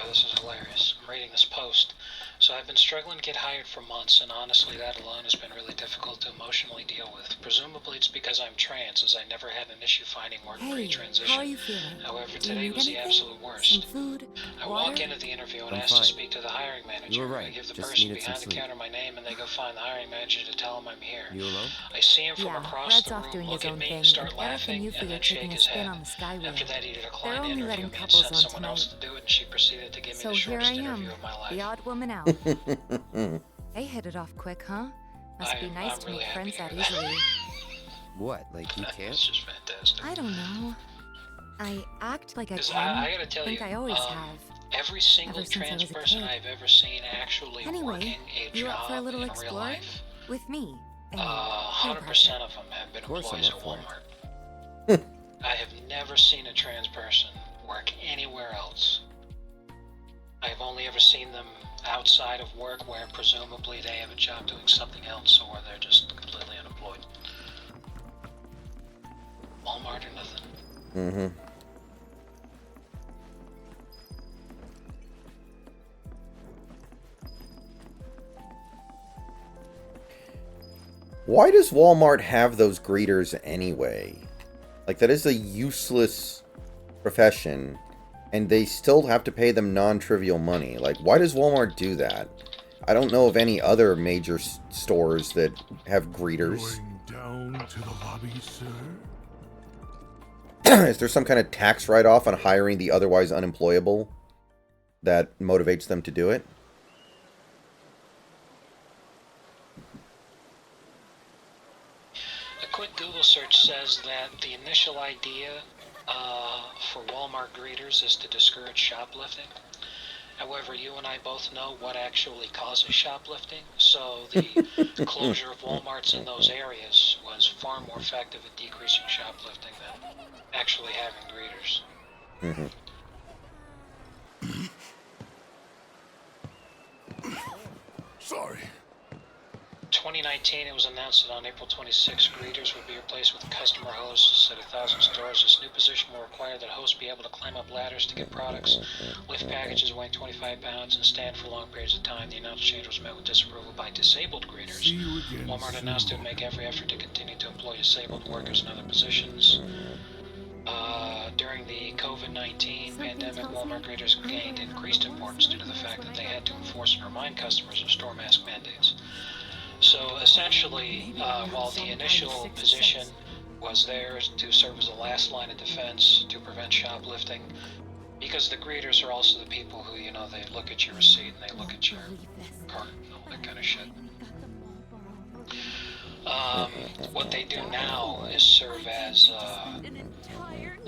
[SPEAKER 10] this is hilarious. I'm reading this post. So I've been struggling to get hired for months, and honestly that alone has been really difficult to emotionally deal with. Presumably it's because I'm trans, as I never had an issue finding work pre-transition.
[SPEAKER 3] How are you feeling?
[SPEAKER 10] However,
[SPEAKER 3] Do you
[SPEAKER 10] today
[SPEAKER 3] need
[SPEAKER 10] was the
[SPEAKER 3] anything?
[SPEAKER 10] absolute worst.
[SPEAKER 3] Some food?
[SPEAKER 10] I
[SPEAKER 3] Water?
[SPEAKER 10] walk into the interview and
[SPEAKER 5] I'm
[SPEAKER 10] ask to
[SPEAKER 5] fine.
[SPEAKER 10] speak to the hiring manager.
[SPEAKER 5] You were right.
[SPEAKER 10] I give the
[SPEAKER 5] Just
[SPEAKER 10] person
[SPEAKER 5] needed some
[SPEAKER 10] behind the
[SPEAKER 5] sleep.
[SPEAKER 10] counter my name, and they go find the hiring manager to tell him I'm here.
[SPEAKER 5] You alone?
[SPEAKER 10] I see him from
[SPEAKER 3] Yeah,
[SPEAKER 10] across
[SPEAKER 3] Red's
[SPEAKER 10] the
[SPEAKER 3] off
[SPEAKER 10] room,
[SPEAKER 3] doing
[SPEAKER 10] look
[SPEAKER 3] his
[SPEAKER 10] at
[SPEAKER 3] own
[SPEAKER 10] me,
[SPEAKER 3] thing,
[SPEAKER 10] start
[SPEAKER 3] and Eric and
[SPEAKER 10] laughing,
[SPEAKER 3] Yuffie
[SPEAKER 10] and
[SPEAKER 3] are
[SPEAKER 10] then
[SPEAKER 3] taking
[SPEAKER 10] shake
[SPEAKER 3] a
[SPEAKER 10] his
[SPEAKER 3] spin
[SPEAKER 10] head.
[SPEAKER 3] on the Skyway.
[SPEAKER 10] After that, he
[SPEAKER 3] They're
[SPEAKER 10] declined to
[SPEAKER 3] only
[SPEAKER 10] interview
[SPEAKER 3] letting
[SPEAKER 10] me and
[SPEAKER 3] couples
[SPEAKER 10] sent
[SPEAKER 3] on
[SPEAKER 10] someone else
[SPEAKER 3] tonight.
[SPEAKER 10] to do it, and she proceeded to give me
[SPEAKER 3] So
[SPEAKER 10] the
[SPEAKER 3] here I
[SPEAKER 10] shortest
[SPEAKER 3] am,
[SPEAKER 10] interview of my life.
[SPEAKER 3] the odd woman out. They hit it off quick, huh? Must be nice
[SPEAKER 10] I'm
[SPEAKER 3] to
[SPEAKER 10] really
[SPEAKER 3] make
[SPEAKER 10] happy
[SPEAKER 3] friends
[SPEAKER 10] to
[SPEAKER 3] that
[SPEAKER 10] hear that.
[SPEAKER 3] easily.
[SPEAKER 5] What? Like you can't?
[SPEAKER 10] It's just fantastic.
[SPEAKER 3] I don't know. I act like I
[SPEAKER 10] 'Cause
[SPEAKER 3] can.
[SPEAKER 10] I gotta tell
[SPEAKER 3] think
[SPEAKER 10] you,
[SPEAKER 3] I always have.
[SPEAKER 10] every single
[SPEAKER 3] Ever since I
[SPEAKER 10] trans
[SPEAKER 3] was a
[SPEAKER 10] person
[SPEAKER 3] kid.
[SPEAKER 10] I've ever seen actually
[SPEAKER 3] Anyway,
[SPEAKER 10] working a
[SPEAKER 3] you
[SPEAKER 10] job
[SPEAKER 3] up for a little
[SPEAKER 10] in real
[SPEAKER 3] explore?
[SPEAKER 10] life,
[SPEAKER 3] With me. I mean,
[SPEAKER 10] 100% of them have been
[SPEAKER 5] Of course I'm
[SPEAKER 10] employees
[SPEAKER 5] up
[SPEAKER 10] at
[SPEAKER 5] for it.
[SPEAKER 10] Walmart. I have never seen a trans person work anywhere else. I've only ever seen them outside of work where presumably they have a job doing something else or they're just completely unemployed. Walmart or nothing.
[SPEAKER 1] Mm-hmm. Why does Walmart have those greeters anyway? Like, that is a useless profession, and they still have to pay them non-trivial money. Like, why does Walmart do that? I don't know of any other major stores that have greeters.
[SPEAKER 4] Going down to the lobby, sir?
[SPEAKER 1] Is there some kind of tax write-off on hiring the otherwise unemployable that motivates them to do it?
[SPEAKER 10] A quick Google search says that the initial idea for Walmart greeters is to discourage shoplifting. However, you and I both know what actually causes shoplifting, so the closure of Walmarts in those areas was far more effective at decreasing shoplifting than actually having greeters.
[SPEAKER 1] Mm-hmm.
[SPEAKER 10] 2019, it was announced that on April 26, greeters would be replaced with customer hosts at 1,000 stores. This new position will require that hosts be able to climb up ladders to get products, lift packages weighing 25 pounds, and stand for long periods of time. The announced change was met with disapproval by disabled greeters. Walmart announced it would make every effort to continue to employ disabled workers in other positions. During the COVID-19 pandemic, Walmart greeters gained increased importance due to the fact that they had to enforce and remind customers of store mask mandates. So essentially, while the initial position was there to serve as a last line of defense to prevent shoplifting, because the greeters are also the people who, you know, they look at your receipt and they look at your cart and all that kind of shit. What they do now is serve as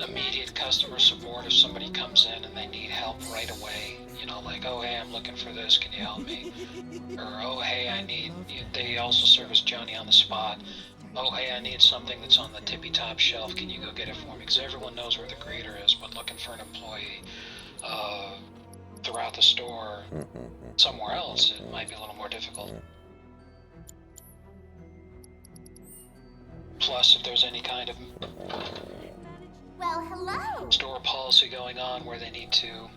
[SPEAKER 10] immediate customer support if somebody comes in and they need help right away. You know, like, oh, hey, I'm looking for this, can you help me? Or, oh, hey, they also serve as Johnny on the spot. Oh, hey, I need something that's on the tippy top shelf, can you go get it for me? Because everyone knows where the greeter is, but looking for an employee throughout the store somewhere else, it might be a little more difficult. Plus, if there's any kind of store policy going on where they need to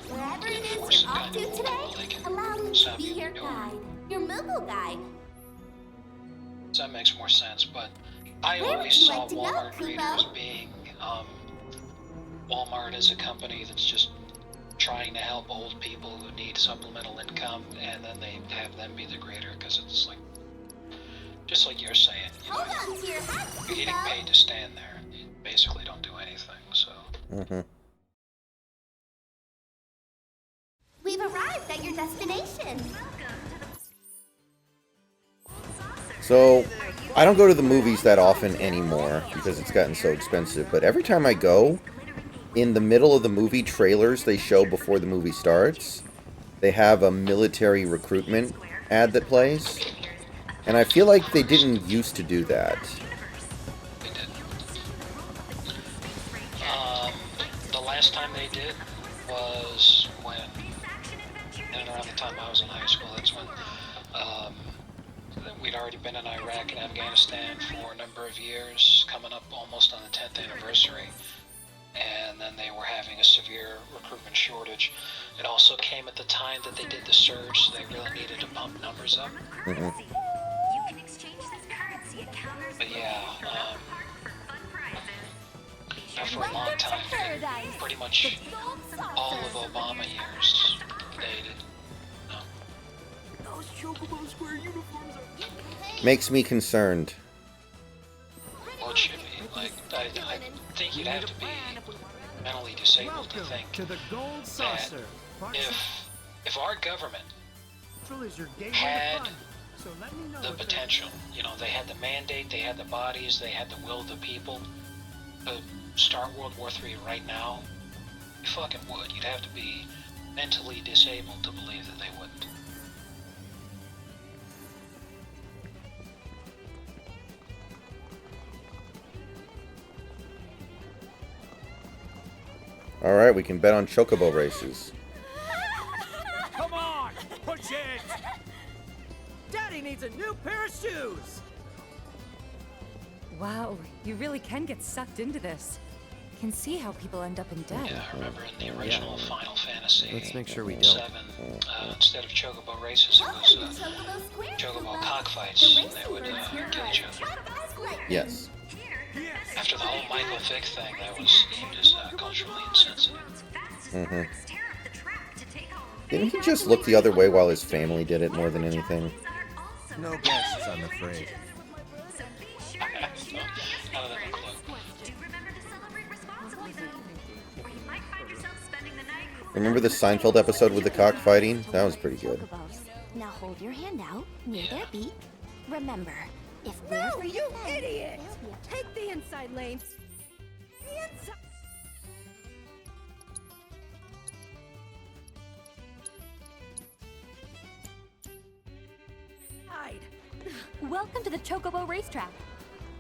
[SPEAKER 14] Wherever it is
[SPEAKER 10] enforce
[SPEAKER 14] you're
[SPEAKER 10] it
[SPEAKER 14] off
[SPEAKER 10] kind
[SPEAKER 14] to
[SPEAKER 10] of
[SPEAKER 14] today,
[SPEAKER 10] they can
[SPEAKER 14] allow me to
[SPEAKER 10] stop
[SPEAKER 14] be
[SPEAKER 10] you
[SPEAKER 14] your
[SPEAKER 10] from doing
[SPEAKER 14] guide, your mobile guide.
[SPEAKER 10] So that makes more sense, but I
[SPEAKER 14] Where
[SPEAKER 10] always
[SPEAKER 14] would you
[SPEAKER 10] saw
[SPEAKER 14] like to go,
[SPEAKER 10] Walmart
[SPEAKER 14] Kubo?
[SPEAKER 10] greeters being Walmart as a company that's just trying to help old people who need supplemental income, and then they have them be the greeter, because it's like, just like you're saying, you know,
[SPEAKER 14] Hold on to your hats,
[SPEAKER 10] you're getting
[SPEAKER 14] Kubo.
[SPEAKER 10] paid to stand there. You basically don't do anything, so.
[SPEAKER 14] We've arrived at your destination.
[SPEAKER 1] So, I don't go to the movies that often anymore because it's gotten so expensive, but every time I go, in the middle of the movie trailers they show before the movie starts, they have a military recruitment ad that plays, and I feel like they didn't used to do that.
[SPEAKER 10] The last time they did was when, and around the time I was in high school, that's when we'd already already been in Iraq and Afghanistan for a number of years, coming up almost on the 10th anniversary. And then they were having a severe recruitment shortage. It also came at the time that they did the surge, so they really needed to pump numbers up. But yeah, for a long time, pretty much all of Obama years dated.
[SPEAKER 9] Those Chocobo Square uniforms are...
[SPEAKER 1] Makes me concerned.
[SPEAKER 10] Well, it should be. Like, I think you'd have to be mentally disabled to think that if our government had the potential, you know, they had the mandate, they had the bodies, they had the will of the people to start World War III right now, you fucking would. You'd have to be mentally disabled to believe that they wouldn't.
[SPEAKER 1] Alright, we can bet on chocobo races.
[SPEAKER 9] Come on, push it! Daddy needs a new pair of shoes!
[SPEAKER 16] Wow, you really can get sucked into this. Can see how people end up in debt.
[SPEAKER 10] Yeah, I remember in the original Final Fantasy
[SPEAKER 5] Let's make sure we don't.
[SPEAKER 10] 7, instead of chocobo races, it was chocobo cockfights. They would kill each other.
[SPEAKER 1] Yes.
[SPEAKER 10] After the whole Michael Vick thing, that was deemed as culturally insensitive.
[SPEAKER 1] Mm-hmm. Didn't he just look the other way while his family did it more than anything?
[SPEAKER 7] No guests, I'm afraid.
[SPEAKER 1] Remember the Seinfeld episode with the cockfighting? That was pretty good.
[SPEAKER 14] Now hold your hand out near their beak. Remember, if we're free
[SPEAKER 16] you idiot! Take the inside lane. The inside.
[SPEAKER 12] Welcome to the Chocobo Racetrack.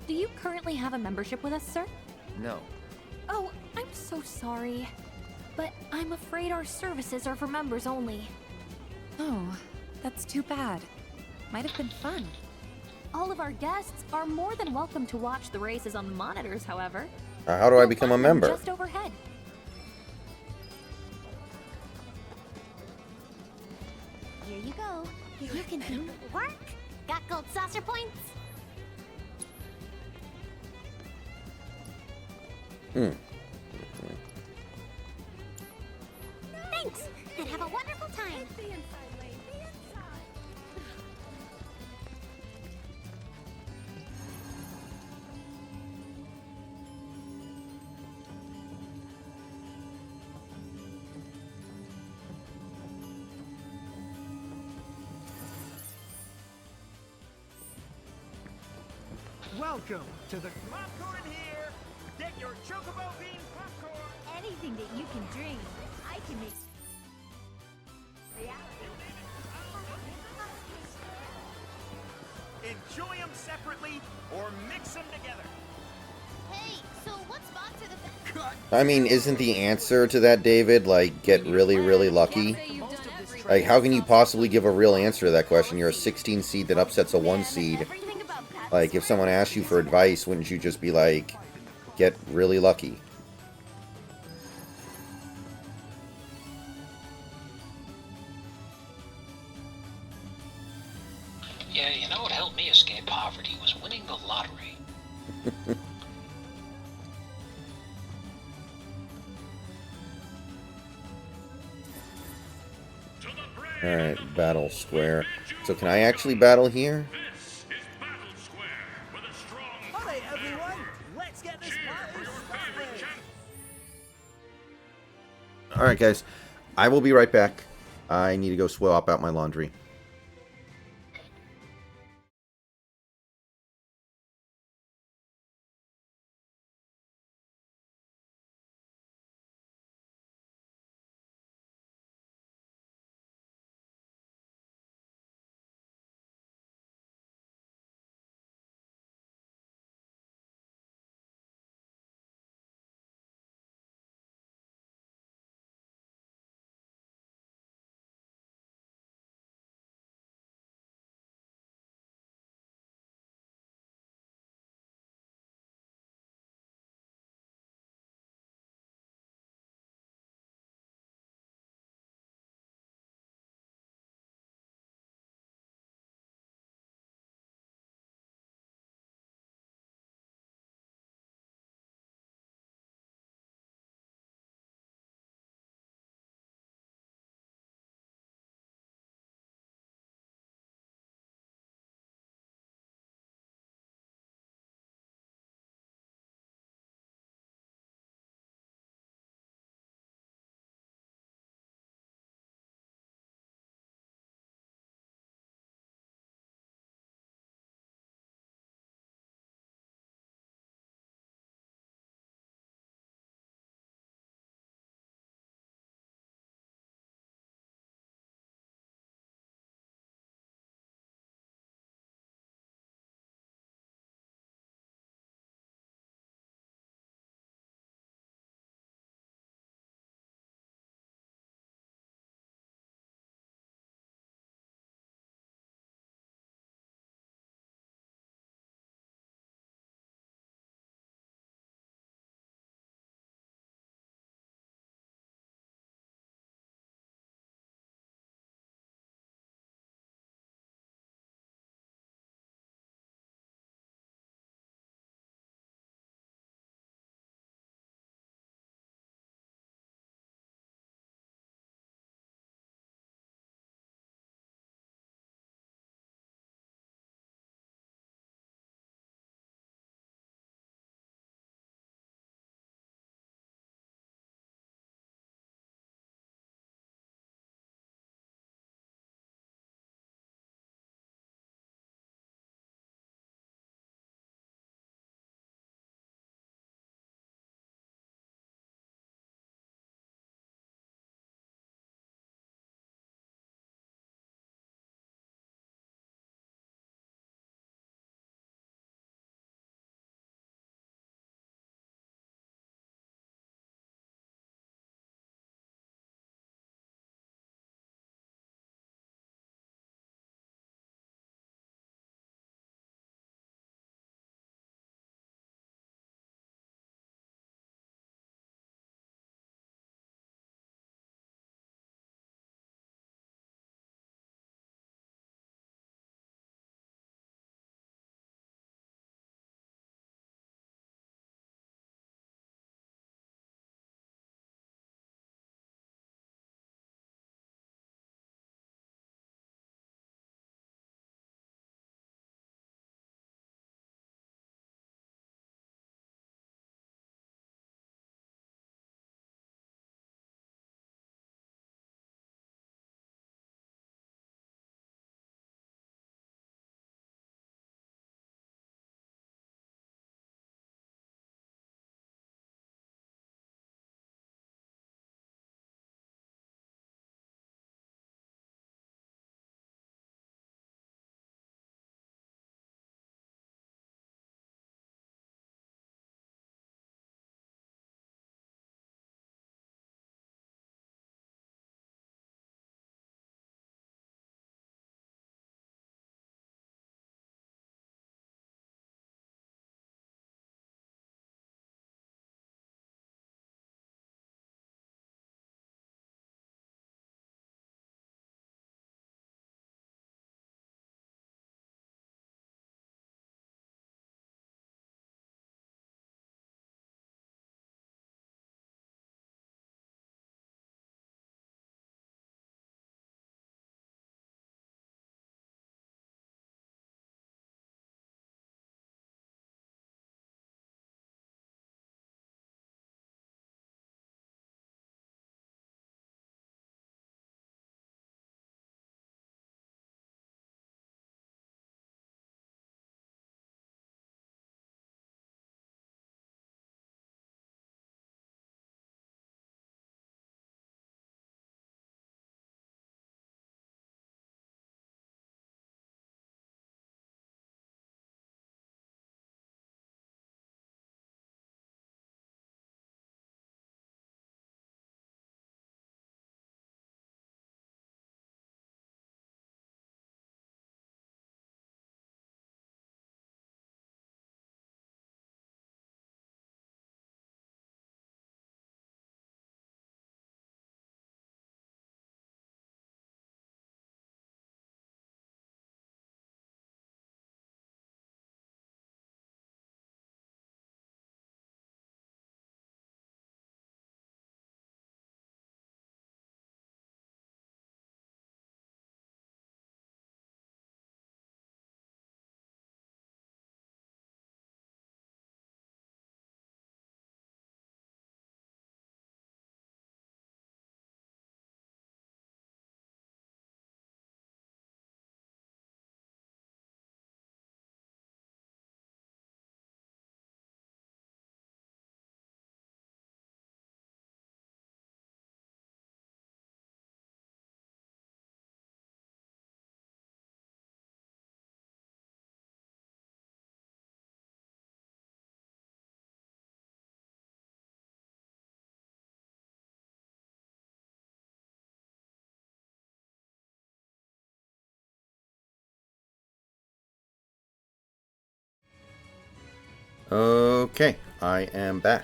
[SPEAKER 12] Do you currently have a membership with us, sir?
[SPEAKER 5] No.
[SPEAKER 12] Oh, I'm so sorry. But I'm afraid our services are for members only.
[SPEAKER 16] Oh, that's too bad. Might have been fun.
[SPEAKER 12] All of our guests are more than welcome to watch the races on the monitors, however.
[SPEAKER 1] How do I become a member?
[SPEAKER 12] Just overhead.
[SPEAKER 14] Here you go. You can do work. Got gold saucer points? Thanks, and have a wonderful time.
[SPEAKER 9] Welcome to the popcorn here. Get your Chocobo bean popcorn.
[SPEAKER 2] Anything that you can dream, I can make reality.
[SPEAKER 9] Enjoy them separately or mix them together.
[SPEAKER 14] Hey, so what spots are the best?
[SPEAKER 1] I mean, isn't the answer to that, David, like, get really, really lucky? Like, how can you possibly give a real answer to that question? You're a 16 seed that upsets a 1 seed. Like, if someone asked you for advice, wouldn't you just be like, get really lucky?
[SPEAKER 10] Yeah, you know what helped me escape poverty was winning the lottery.
[SPEAKER 1] Alright, battle square. So can I actually battle here?
[SPEAKER 9] Alright, everyone, let's get this party started.
[SPEAKER 1] Alright, guys. I will be right back. I need to go swap out my laundry. Okay, I am back.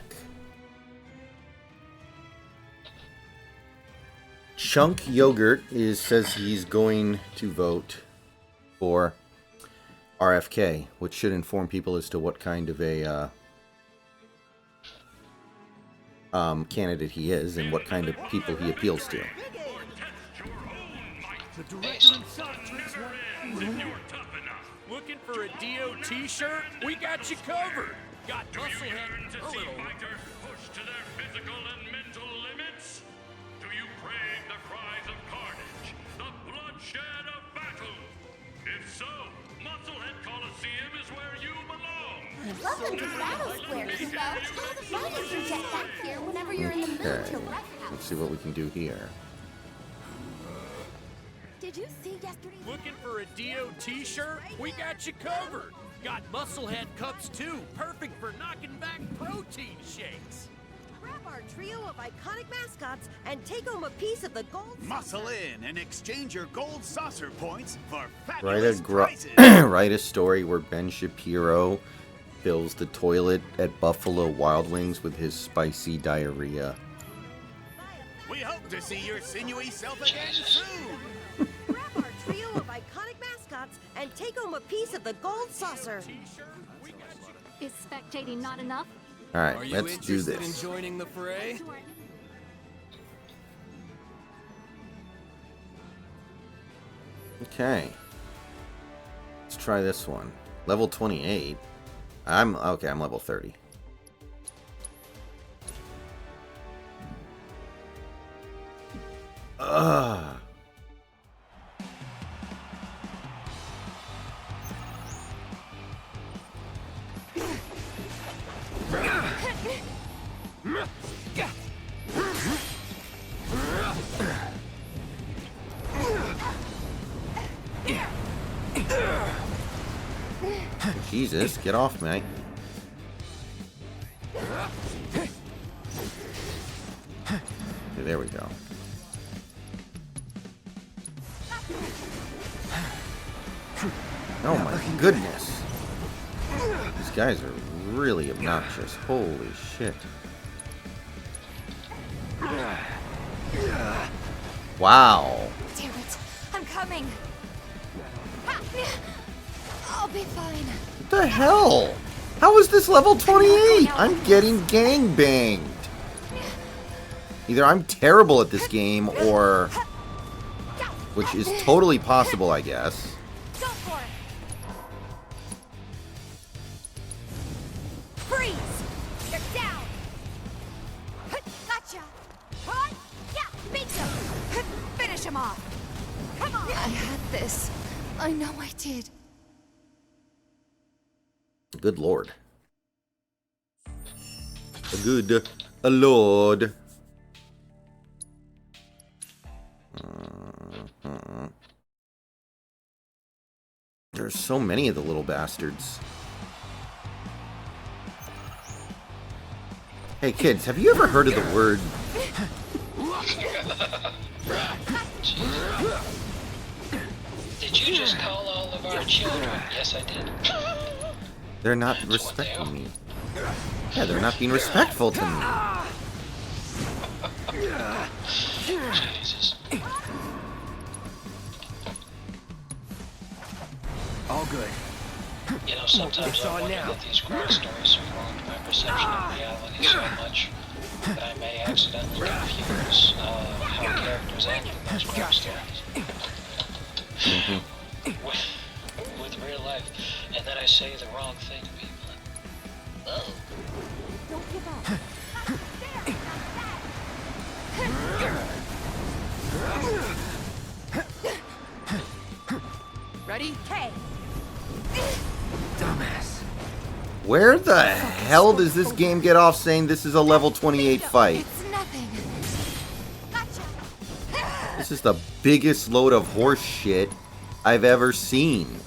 [SPEAKER 1] Chunk Yogurt says he's going to vote for RFK, which should inform people as to what kind of a candidate he is and what kind of people he appeals to.
[SPEAKER 17] Looking for a DOT shirt? We got you covered. Got muscle head a little.
[SPEAKER 18] Pushed to their physical and mental limits? Do you crave the cries of carnage, the bloodshed of battle? If so, Musclehead Coliseum is where you belong.
[SPEAKER 14] Welcome to Battle Square, Scout. Why don't you jet back here whenever you're in the mood
[SPEAKER 1] Okay,
[SPEAKER 14] to wreck house?
[SPEAKER 1] let's see what we can do here.
[SPEAKER 14] Did you see yesterday?
[SPEAKER 17] Looking for a DOT shirt? We got you covered. Got musclehead cups too, perfect for knocking back protein shakes.
[SPEAKER 19] Grab our trio of iconic mascots and take home a piece of the gold.
[SPEAKER 7] Muscle in and exchange your gold saucer points for
[SPEAKER 1] Write
[SPEAKER 7] fabulous
[SPEAKER 1] a
[SPEAKER 7] prizes.
[SPEAKER 1] write a story where Ben Shapiro fills the toilet at Buffalo Wild Wings with his spicy diarrhea.
[SPEAKER 7] We hope to see your sinewy self again soon.
[SPEAKER 19] Grab our trio of iconic mascots and take home a piece of the gold saucer.
[SPEAKER 14] Is spectating not enough?
[SPEAKER 1] Alright, let's do this.
[SPEAKER 8] In joining the fray?
[SPEAKER 1] Okay. Let's try this one. Level 28. I'm level 30. Ugh. Jesus, get off me. Okay, there we go. Oh my goodness. These guys are really obnoxious. Holy shit. Wow.
[SPEAKER 16] Damn it. I'm coming. I'll be fine.
[SPEAKER 1] What the hell? How is this level 28? I'm getting gangbanged. Either I'm terrible at this game or... which is totally possible, I guess.
[SPEAKER 14] Go for it. Freeze! You're down. Gotcha. Huh? Yeah, beat him.
[SPEAKER 16] Finish him off.
[SPEAKER 14] Come on.
[SPEAKER 16] I had this. I know I did.
[SPEAKER 1] Good lord. Good lord. There's so many of the little bastards. Hey kids, have you ever heard of the word...
[SPEAKER 10] Did you just call all of our children? Yes, I did.
[SPEAKER 1] They're not respecting me. Yeah, they're not being respectful to me.
[SPEAKER 10] Jesus.
[SPEAKER 13] All good.
[SPEAKER 10] You know, sometimes I wonder that these crime stories have ruined my perception of reality so much that I may accidentally confuse how characters act in those crime stories with real life, and then I say the wrong thing to people. Oh.
[SPEAKER 14] Don't give up.
[SPEAKER 8] Ready?
[SPEAKER 14] Okay.
[SPEAKER 8] Dumbass.
[SPEAKER 1] Where the hell does this game get off saying this is a level 28 fight?
[SPEAKER 16] It's nothing.
[SPEAKER 1] This is the biggest load of horse shit I've ever seen.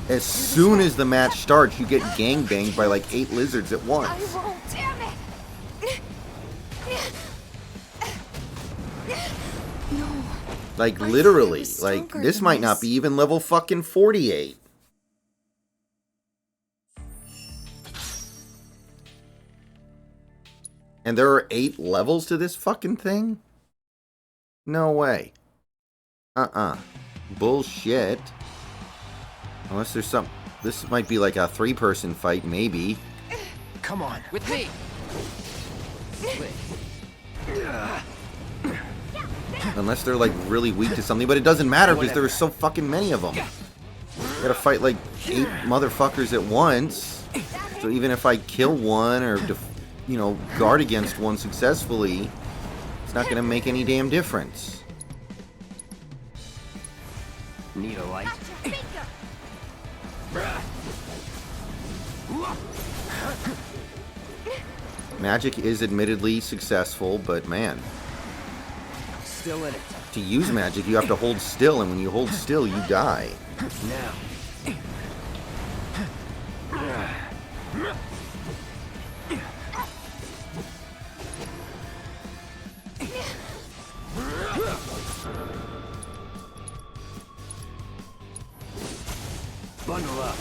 [SPEAKER 1] As soon as the match starts, you get gangbanged by like 8 lizards at once.
[SPEAKER 16] I won't. Damn it. No.
[SPEAKER 1] Like literally, like this might not be even level fucking 48. And there are 8 levels to this fucking thing? No way. Bullshit. Unless there's some... This might be like a 3-person fight, maybe.
[SPEAKER 5] Come on, with me.
[SPEAKER 1] Unless they're like really weak to something, but it doesn't matter because there are so fucking many of them. You gotta fight like 8 motherfuckers at once. So even if I kill one or, you know, guard against one successfully, it's not gonna make any damn difference.
[SPEAKER 13] Need a light?
[SPEAKER 1] Magic is admittedly successful, but man,
[SPEAKER 13] Still in it.
[SPEAKER 1] to use magic you have to hold still, and when you hold still you die.
[SPEAKER 13] Now. Bundle up.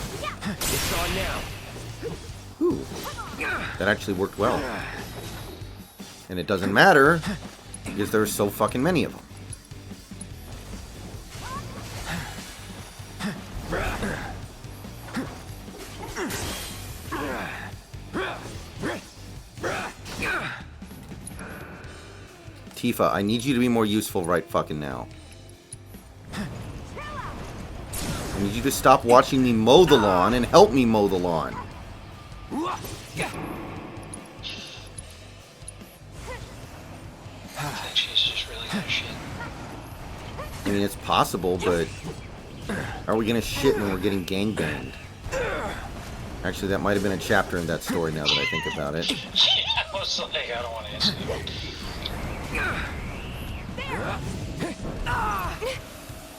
[SPEAKER 13] It's on now.
[SPEAKER 1] Ooh, that actually worked well. And it doesn't matter because there's so fucking many of them. Tifa, I need you to be more useful right fucking now. I need you to stop watching me mow the lawn and help me mow the lawn.
[SPEAKER 10] I think she's just really gonna shit.
[SPEAKER 1] I mean, it's possible, but are we gonna shit when we're getting gangbanged? Actually, that might have been a chapter in that story now that I think about it.
[SPEAKER 10] Yeah, I was like, I don't want to answer you.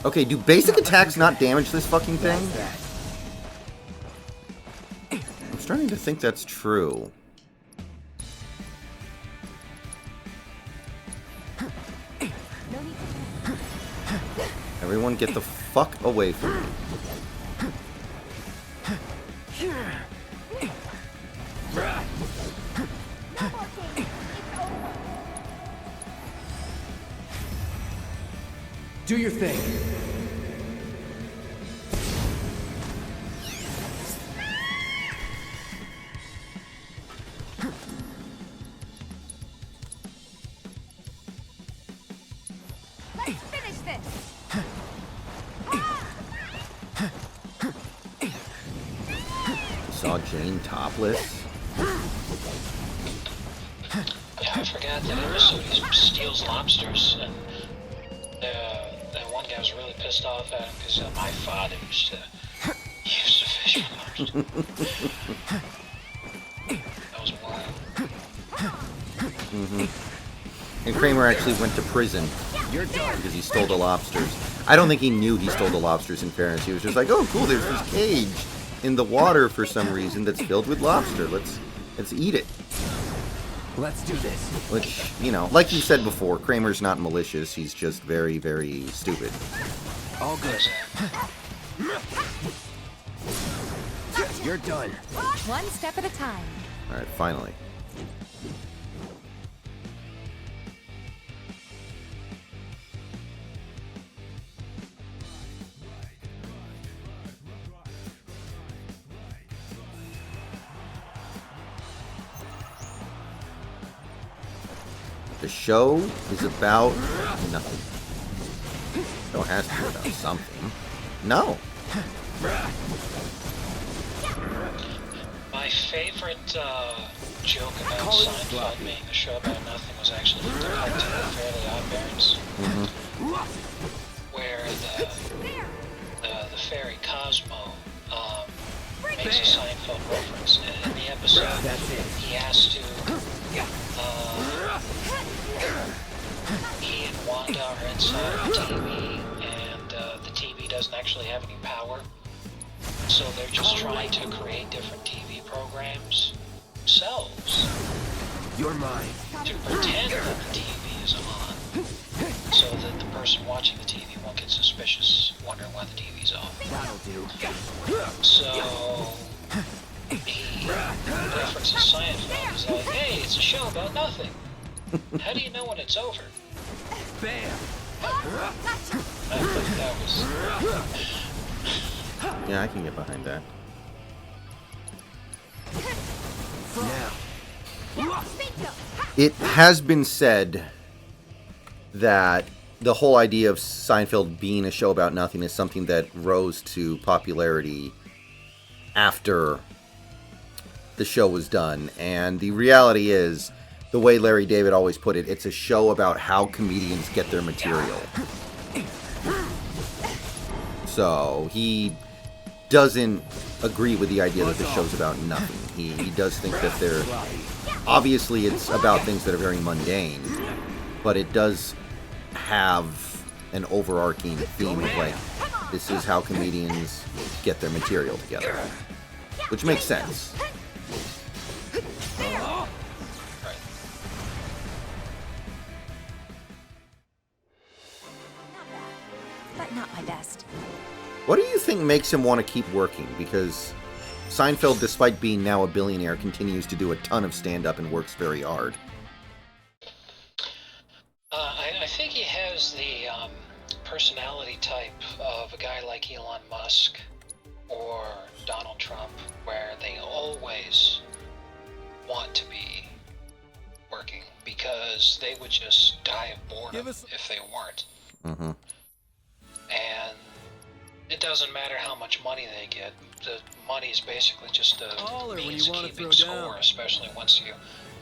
[SPEAKER 1] Okay, do basic attacks not damage this fucking thing? I'm starting to think that's true. Everyone get the fuck away from me.
[SPEAKER 20] Do your thing.
[SPEAKER 14] Let's finish this.
[SPEAKER 1] Saw Jane topless.
[SPEAKER 10] Yeah, I forgot that episode he steals lobsters, and that one guy was really pissed off at him because my father used to fish for lobsters. That was wild.
[SPEAKER 1] And Kramer actually went to prison because he stole the lobsters. I don't think he knew he stole the lobsters, in fairness. He was just like, oh cool, there's this cage in the water for some reason that's filled with lobster. Let's eat it.
[SPEAKER 13] Let's do this.
[SPEAKER 1] Which, you know, like you said before, Kramer's not malicious. He's just very, very stupid.
[SPEAKER 13] All good. You're done.
[SPEAKER 16] One step at a time.
[SPEAKER 1] Alright, finally. The show is about nothing. The show has to be about something. No.
[SPEAKER 10] My favorite joke about Seinfeld being a show about nothing was actually the cartoon Fairly Odd Parents, where the fairy Cosmo makes a Seinfeld reference. And in the episode, he has to... he and Wanda are inside the TV, and the TV doesn't actually have any power. So they're just trying to create different TV programs themselves.
[SPEAKER 13] You're mine.
[SPEAKER 10] To pretend that the TV is on, so that the person watching the TV won't get suspicious, wondering why the TV's off.
[SPEAKER 13] That'll do.
[SPEAKER 10] So he references versus Seinfeld is like, hey, it's a show about nothing. How do you know when it's over?
[SPEAKER 9] Bam!
[SPEAKER 10] I think that was...
[SPEAKER 1] Yeah, I can get behind that. It has been said that the whole idea of Seinfeld being a show about nothing is something that rose to popularity after the show was done. And the reality is, the way Larry David always put it, it's a show about how comedians get their material. So he doesn't agree with the idea that the show's about nothing. He does think that they're... Obviously, it's about things that are very mundane, but it does have an overarching theme of, like, this is how comedians get their material together. Which makes sense.
[SPEAKER 16] But not my best.
[SPEAKER 1] What do you think makes him want to keep working? Because Seinfeld, despite being now a billionaire, continues to do a ton of stand-up and works very hard.
[SPEAKER 10] I think he has the personality type of a guy like Elon Musk or Donald Trump, where they always want to be working because they would just die of boredom if they weren't.
[SPEAKER 1] Mm-hmm.
[SPEAKER 10] And it doesn't matter how much money they get. The money is basically just a means of keeping score, especially once you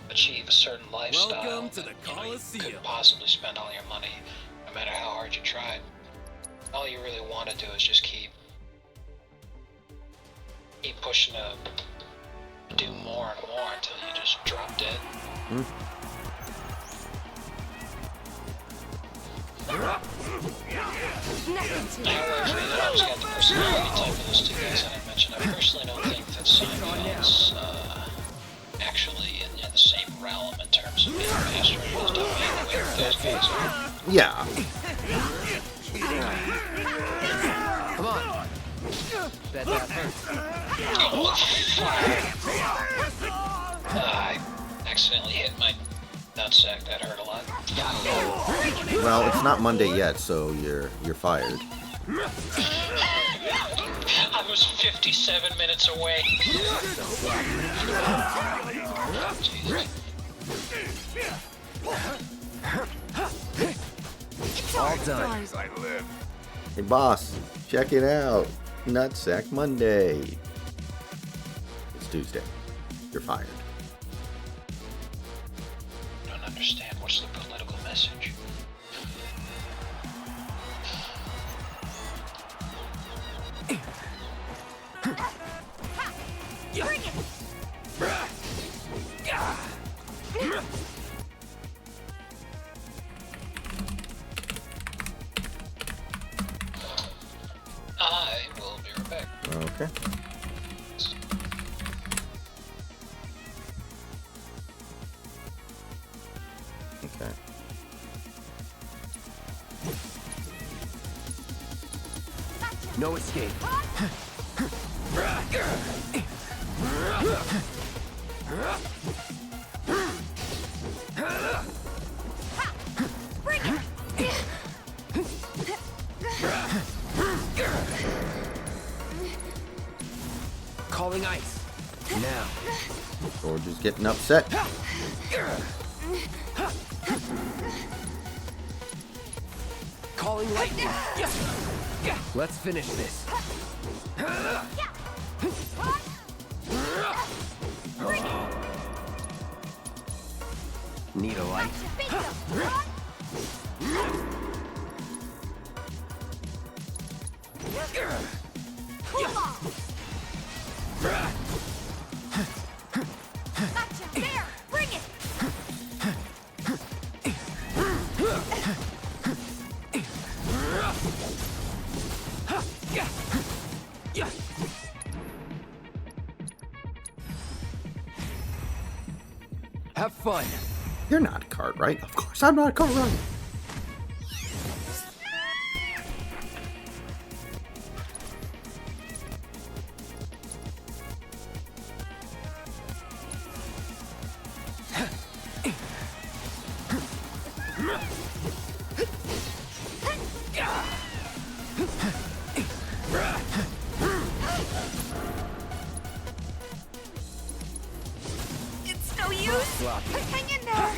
[SPEAKER 10] achieve a certain lifestyle.
[SPEAKER 17] Welcome to the
[SPEAKER 10] you
[SPEAKER 17] Coliseum.
[SPEAKER 10] couldn't possibly spend all your money, no matter how hard you tried. All you really want to do is just keep pushing to do more and more until you just drop dead. However, I always got the personality type of those two guys that I mentioned. I personally don't think that Seinfeld's actually in the same realm in terms of being a master of his domain the way that those guys are.
[SPEAKER 1] Yeah.
[SPEAKER 5] Come on. Bet that hurts.
[SPEAKER 10] I accidentally hit my nutsack. That hurt a lot.
[SPEAKER 1] Well, it's not Monday yet, so you're fired.
[SPEAKER 10] I was 57 minutes away.
[SPEAKER 5] All done.
[SPEAKER 1] Hey, boss, check it out. Nutsack Monday. It's Tuesday. You're fired.
[SPEAKER 10] I don't understand. What's the political message?
[SPEAKER 2] Bring it!
[SPEAKER 10] I will be right back.
[SPEAKER 1] Okay. Okay.
[SPEAKER 5] No escape.
[SPEAKER 2] Bring it!
[SPEAKER 5] Calling ice. Now.
[SPEAKER 1] George is getting upset.
[SPEAKER 5] Calling lightning. Let's finish this. Need a light?
[SPEAKER 2] Gotcha! There! Bring it!
[SPEAKER 5] Have fun.
[SPEAKER 1] You're not Cartwright. Of course I'm not Cartwright.
[SPEAKER 8] sloppy.
[SPEAKER 2] Hang in there!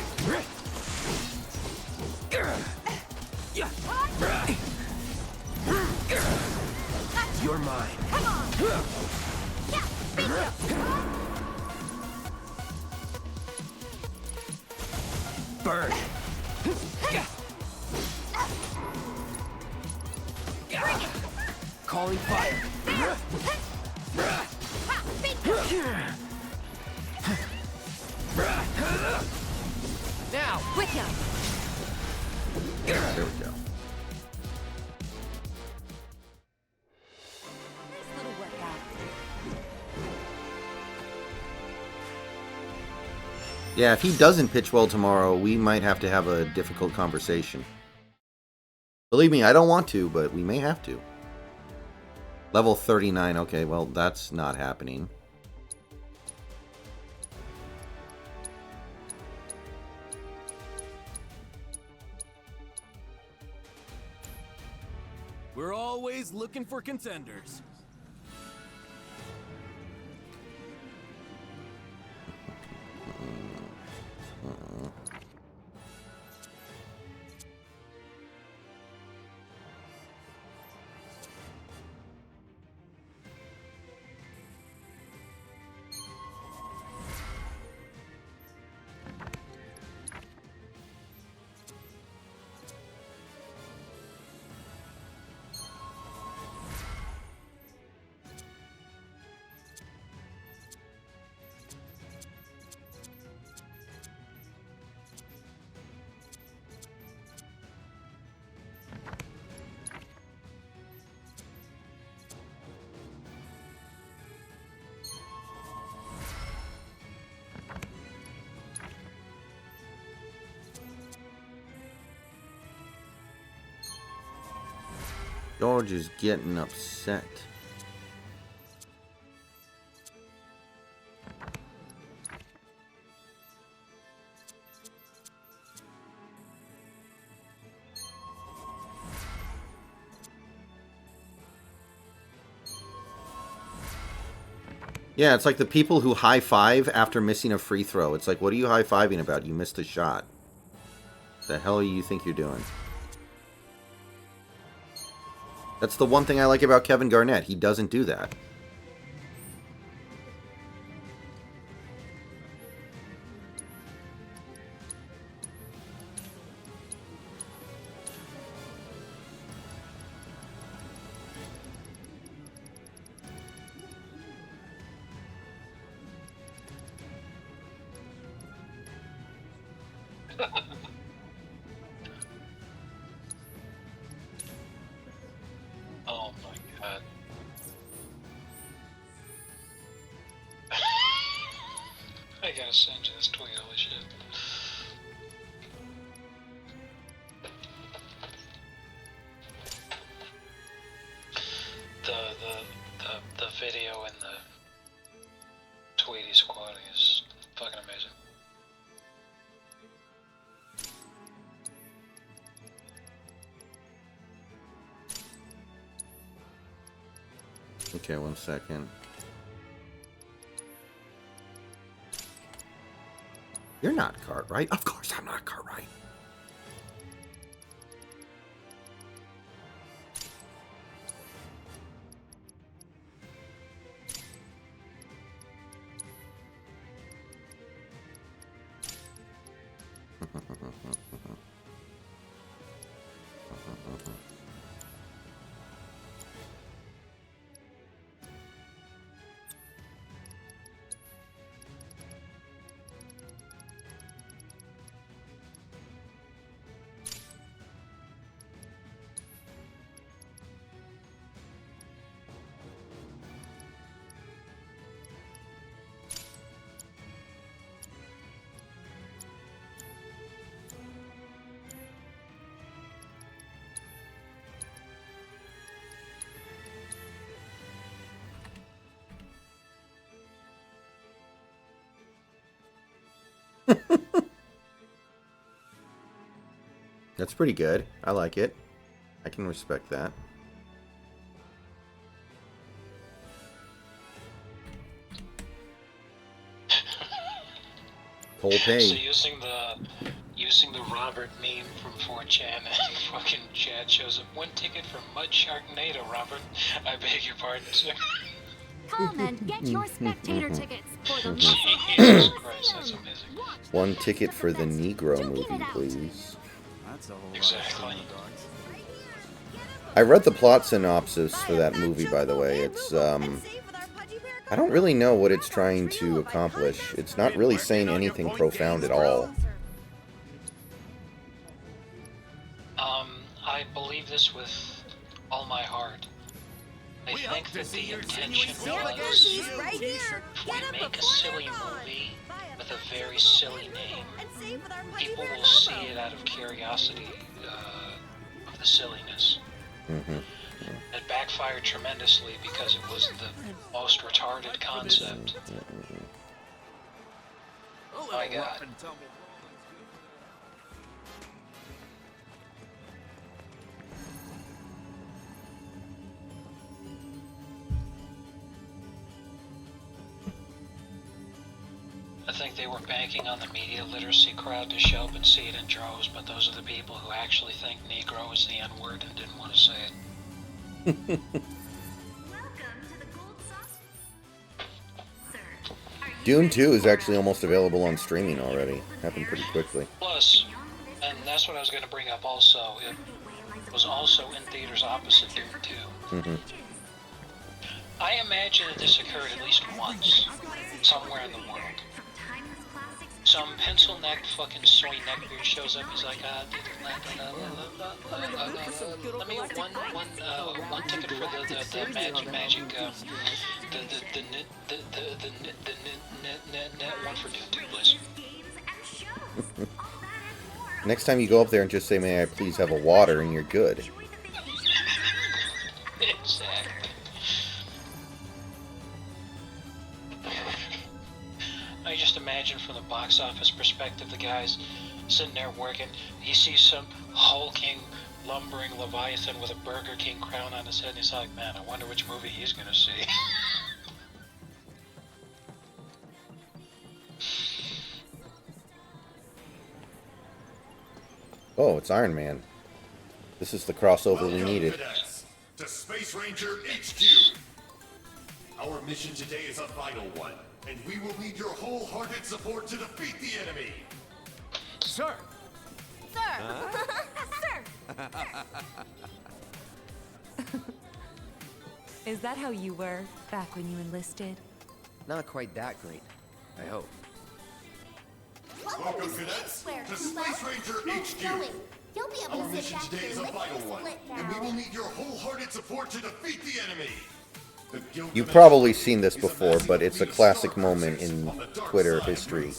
[SPEAKER 8] You're mine.
[SPEAKER 2] Come on! Yeah, bingo!
[SPEAKER 8] Burn. Calling fire.
[SPEAKER 2] Now, with ya!
[SPEAKER 1] There we go.
[SPEAKER 2] Nice little workout.
[SPEAKER 1] Yeah, if he doesn't pitch well tomorrow, we might have to have a difficult conversation. Believe me, I don't want to, but we may have to. Level 39, okay, well, that's not happening.
[SPEAKER 11] We're always looking for contenders.
[SPEAKER 1] George is getting upset. Yeah, it's like the people who high-five after missing a free throw. It's like, what are you high-fiving about? You missed a shot. The hell do you think you're doing? That's the one thing I like about Kevin Garnett. He doesn't do that.
[SPEAKER 10] Oh my god. I gotta send you this tweet, holy shit. The video in the tweet he's quoting is fucking amazing.
[SPEAKER 1] Okay, 1 second. You're not Cartwright. Of course I'm not Cartwright. That's pretty good. I like it. I can respect that. Whole
[SPEAKER 10] So
[SPEAKER 1] page.
[SPEAKER 10] using the Robert meme from 4chan, and fucking Chad shows up. 1 ticket for Mud Sharknado, Robert. I beg your pardon, sir.
[SPEAKER 12] Come and get your spectator tickets for the
[SPEAKER 10] Jesus
[SPEAKER 12] Musclehead
[SPEAKER 10] Christ, that's amazing.
[SPEAKER 1] 1 ticket for the Negro movie, please.
[SPEAKER 10] Exactly.
[SPEAKER 1] I read the plot synopsis for that movie, by the way. It's, I don't really know what it's trying to accomplish. It's not really saying anything profound at all.
[SPEAKER 10] I believe this with all my heart. I think that the intention was, we make a silly movie with a very silly name. People will see it out of curiosity of the silliness. It backfired tremendously because it was the most retarded concept. Oh my god. I think they were banking on the media literacy crowd to show up and see it in droves, but those are the people who actually think Negro is the N-word and didn't want to say it.
[SPEAKER 1] Dune 2 is actually almost available on streaming already. Happened pretty quickly.
[SPEAKER 10] Plus, and that's what I was going to bring up also, it was also in theaters opposite Dune 2. I imagine that this occurred at least once, somewhere in the world. Some pencil-necked fucking soy neckbeard shows up. He's like, let me get one ticket for the magic net one for Dune 2, please.
[SPEAKER 1] Next time you go up there and just say, "May I please have a water," and you're good.
[SPEAKER 10] Exactly. I just imagine from the box office perspective, the guy's sitting there working. He sees some hulking, lumbering Leviathan with a Burger King crown on his head, and he's like, man, I wonder which movie he's gonna see.
[SPEAKER 1] Oh, it's Iron Man. This is the crossover we needed.
[SPEAKER 4] Cadets, to Space Ranger HQ. Our mission today is a vital one, and we will need your wholehearted support to defeat the enemy.
[SPEAKER 9] Sir!
[SPEAKER 16] Is that how you were back when you enlisted?
[SPEAKER 5] Not quite that great, I hope.
[SPEAKER 4] Welcome, cadets, to Space Ranger HQ. Our mission today is a vital one, and we will need your wholehearted support to defeat the enemy.
[SPEAKER 1] You've probably seen this before, but it's a classic moment in Twitter history.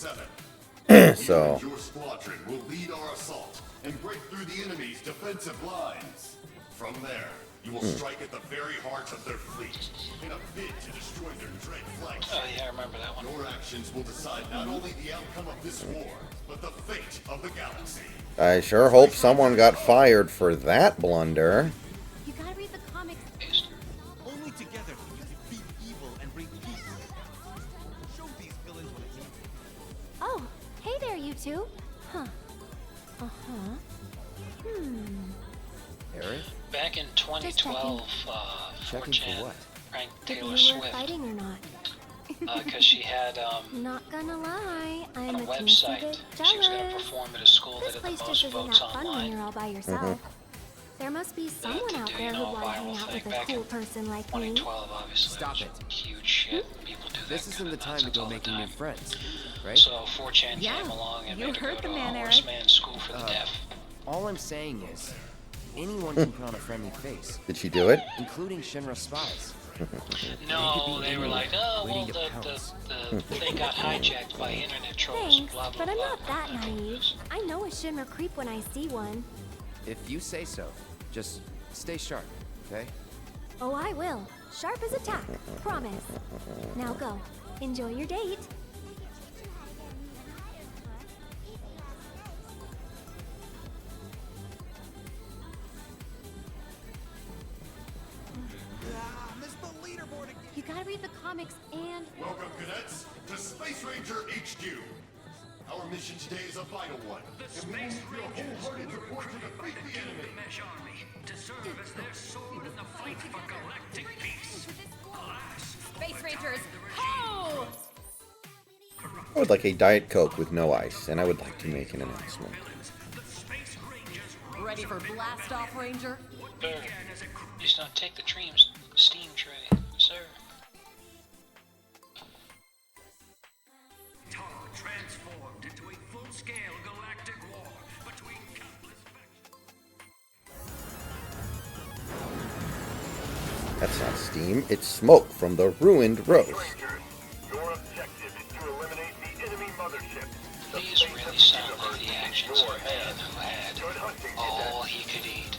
[SPEAKER 1] So.
[SPEAKER 4] Your squadron will lead our assault and break through the enemy's defensive lines. From there, you will strike at the very heart of their fleet in a bid to destroy their dread flagship.
[SPEAKER 10] Oh yeah, I remember that one.
[SPEAKER 4] Your actions will decide not only the outcome of this war, but the fate of the galaxy.
[SPEAKER 1] I sure hope someone got fired for that blunder.
[SPEAKER 14] You gotta read the comics.
[SPEAKER 7] Only together can you defeat evil and bring peace. Show these villains what it means.
[SPEAKER 14] Oh, hey there, you two. Huh.
[SPEAKER 5] Eric?
[SPEAKER 10] Back in 2012,
[SPEAKER 5] Checking
[SPEAKER 10] 4chan
[SPEAKER 5] for what?
[SPEAKER 10] pranked
[SPEAKER 14] If
[SPEAKER 10] Taylor
[SPEAKER 14] you were
[SPEAKER 10] Swift
[SPEAKER 14] fighting or not.
[SPEAKER 10] because she had
[SPEAKER 14] Not gonna lie, I'm
[SPEAKER 10] on a
[SPEAKER 14] a teensy
[SPEAKER 10] website
[SPEAKER 14] bit
[SPEAKER 10] she was going to
[SPEAKER 14] jealous.
[SPEAKER 10] perform at a school
[SPEAKER 14] This
[SPEAKER 10] that
[SPEAKER 14] place
[SPEAKER 10] had the
[SPEAKER 14] just
[SPEAKER 10] most
[SPEAKER 14] isn't
[SPEAKER 10] votes
[SPEAKER 14] that fun when
[SPEAKER 10] online.
[SPEAKER 14] you're all by yourself. There must be someone out there who'd want to hang out with a cool person like me.
[SPEAKER 10] 2012, obviously.
[SPEAKER 5] Stop it.
[SPEAKER 10] Huge shit. People do that.
[SPEAKER 5] This isn't the time to go making new friends, right?
[SPEAKER 10] So 4chan
[SPEAKER 16] Yeah,
[SPEAKER 10] came along and
[SPEAKER 16] you
[SPEAKER 10] made her
[SPEAKER 16] heard
[SPEAKER 10] go
[SPEAKER 16] the
[SPEAKER 10] to
[SPEAKER 16] man,
[SPEAKER 10] a
[SPEAKER 16] Eric.
[SPEAKER 10] horseman school for the deaf.
[SPEAKER 5] All I'm saying is, anyone can put on a friendly face,
[SPEAKER 1] Did she do it?
[SPEAKER 5] including Shinra spies.
[SPEAKER 10] No, they were like, oh, well,
[SPEAKER 5] waiting to pounce.
[SPEAKER 10] the thing got hijacked by internet trolls,
[SPEAKER 14] Thanks,
[SPEAKER 10] blah, blah,
[SPEAKER 14] but I'm
[SPEAKER 10] blah.
[SPEAKER 14] not that naive. I know a Shinra creep when I see one.
[SPEAKER 5] If you say so, just stay sharp, okay?
[SPEAKER 14] Oh, I will. Sharp as a tack. Promise. Now go. Enjoy your date. You gotta read the comics and...
[SPEAKER 4] Welcome, cadets, to Space Ranger HQ. Our mission today is a vital one.
[SPEAKER 18] The Space Rangers were recruited by the Gilgamesh Army to serve as their sword in the fight for galactic peace. Alas,
[SPEAKER 16] Space Rangers, ho!
[SPEAKER 1] I would like a Diet Coke with no ice, and I would like to make an announcement.
[SPEAKER 16] Ready for blast off, Ranger?
[SPEAKER 10] Sir, please not take the steam tray, sir.
[SPEAKER 18] Tar transformed into a full-scale galactic war between countless factions.
[SPEAKER 1] That's not steam, it's smoke from the ruined roast.
[SPEAKER 4] Your objective is to eliminate the enemy mothership.
[SPEAKER 10] These really sound like the actions of a man who had all he could eat.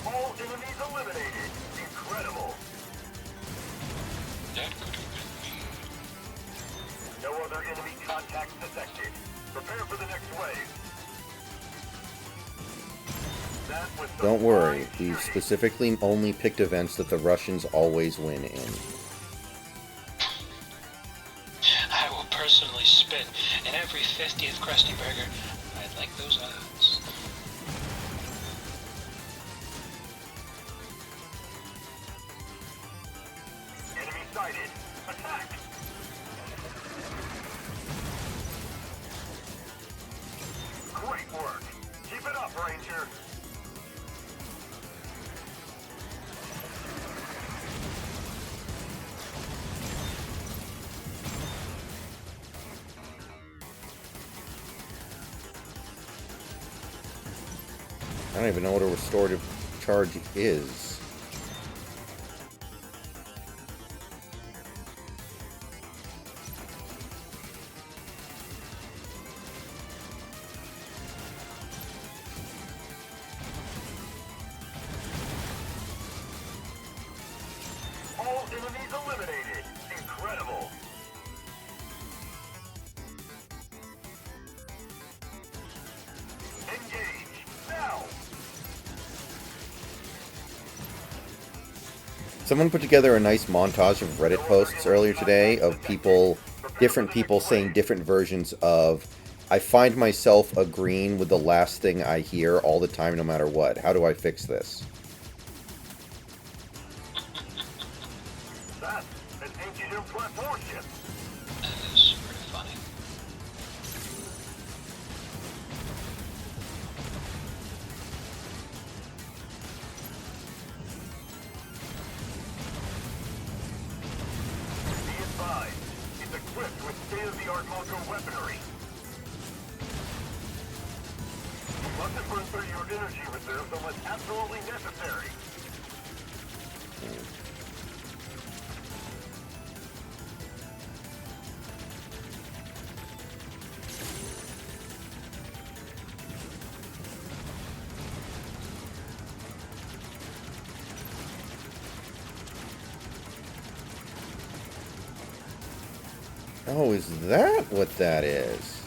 [SPEAKER 4] All enemies eliminated. Incredible.
[SPEAKER 10] That could have been me.
[SPEAKER 4] No other enemy contacts detected. Prepare for the next wave. That was the
[SPEAKER 1] Don't worry, we've specifically only picked events that the Russians always win in.
[SPEAKER 10] I will personally spit in every 50th Krusty Burger. I'd like those odds.
[SPEAKER 4] enemy sighted. Attack! Great work. Keep it up, Ranger.
[SPEAKER 1] I don't even know what a restorative charge is.
[SPEAKER 4] All enemies eliminated. Incredible. Engage. Now.
[SPEAKER 1] Someone put together a nice montage of Reddit posts earlier today of different people saying different versions of, I find myself agreeing with the last thing I hear all the time no matter what. How do I fix this?
[SPEAKER 4] That's an ancient implant warship.
[SPEAKER 10] That is pretty funny.
[SPEAKER 4] Be advised, it's equipped with state-of-the-art Mako weaponry. You mustn't burn through your energy reserves unless absolutely necessary.
[SPEAKER 1] Oh, is that what that is?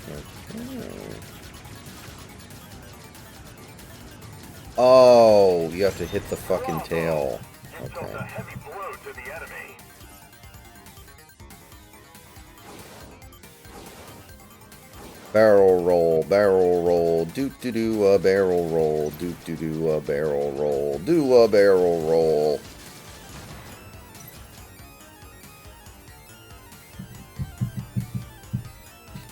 [SPEAKER 1] Okay. Oh, you have to hit the fucking tail. Okay.
[SPEAKER 4] A heavy blow to the enemy.
[SPEAKER 1] Barrel roll, do a barrel roll, do a barrel roll, do a barrel roll.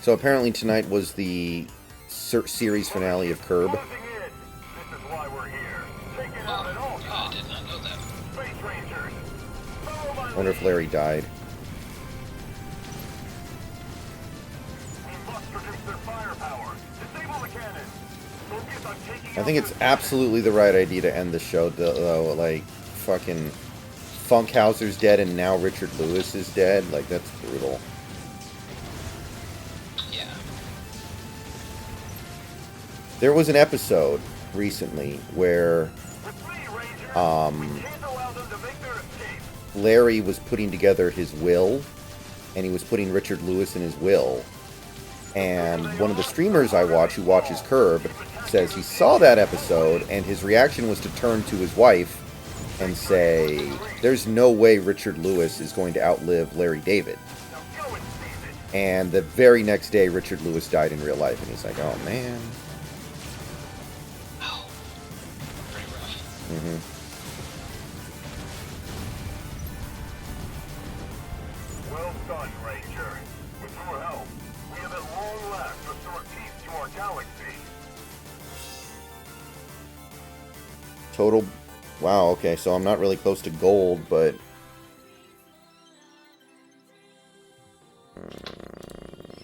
[SPEAKER 1] So apparently tonight was the series finale of Curb.
[SPEAKER 10] Oh, I did not know that.
[SPEAKER 1] I wonder if Larry died. I think it's absolutely the right idea to end the show, though. Like, fucking Funkhauser's dead and now Richard Lewis is dead. Like, that's brutal.
[SPEAKER 10] Yeah.
[SPEAKER 1] There was an episode recently where Larry was putting together his will, and he was putting Richard Lewis in his will. And one of the streamers I watch, who watches Curb, says he saw that episode, and his reaction was to turn to his wife and say, there's no way Richard Lewis is going to outlive Larry David. And the very next day, Richard Lewis died in real life, and he's like, oh, man.
[SPEAKER 10] Oh, pretty rough.
[SPEAKER 1] Mm-hmm.
[SPEAKER 4] Well done, Ranger. With your help, we have at long last restored peace to our galaxy.
[SPEAKER 1] Total... Wow, okay, so I'm not really close to gold, but...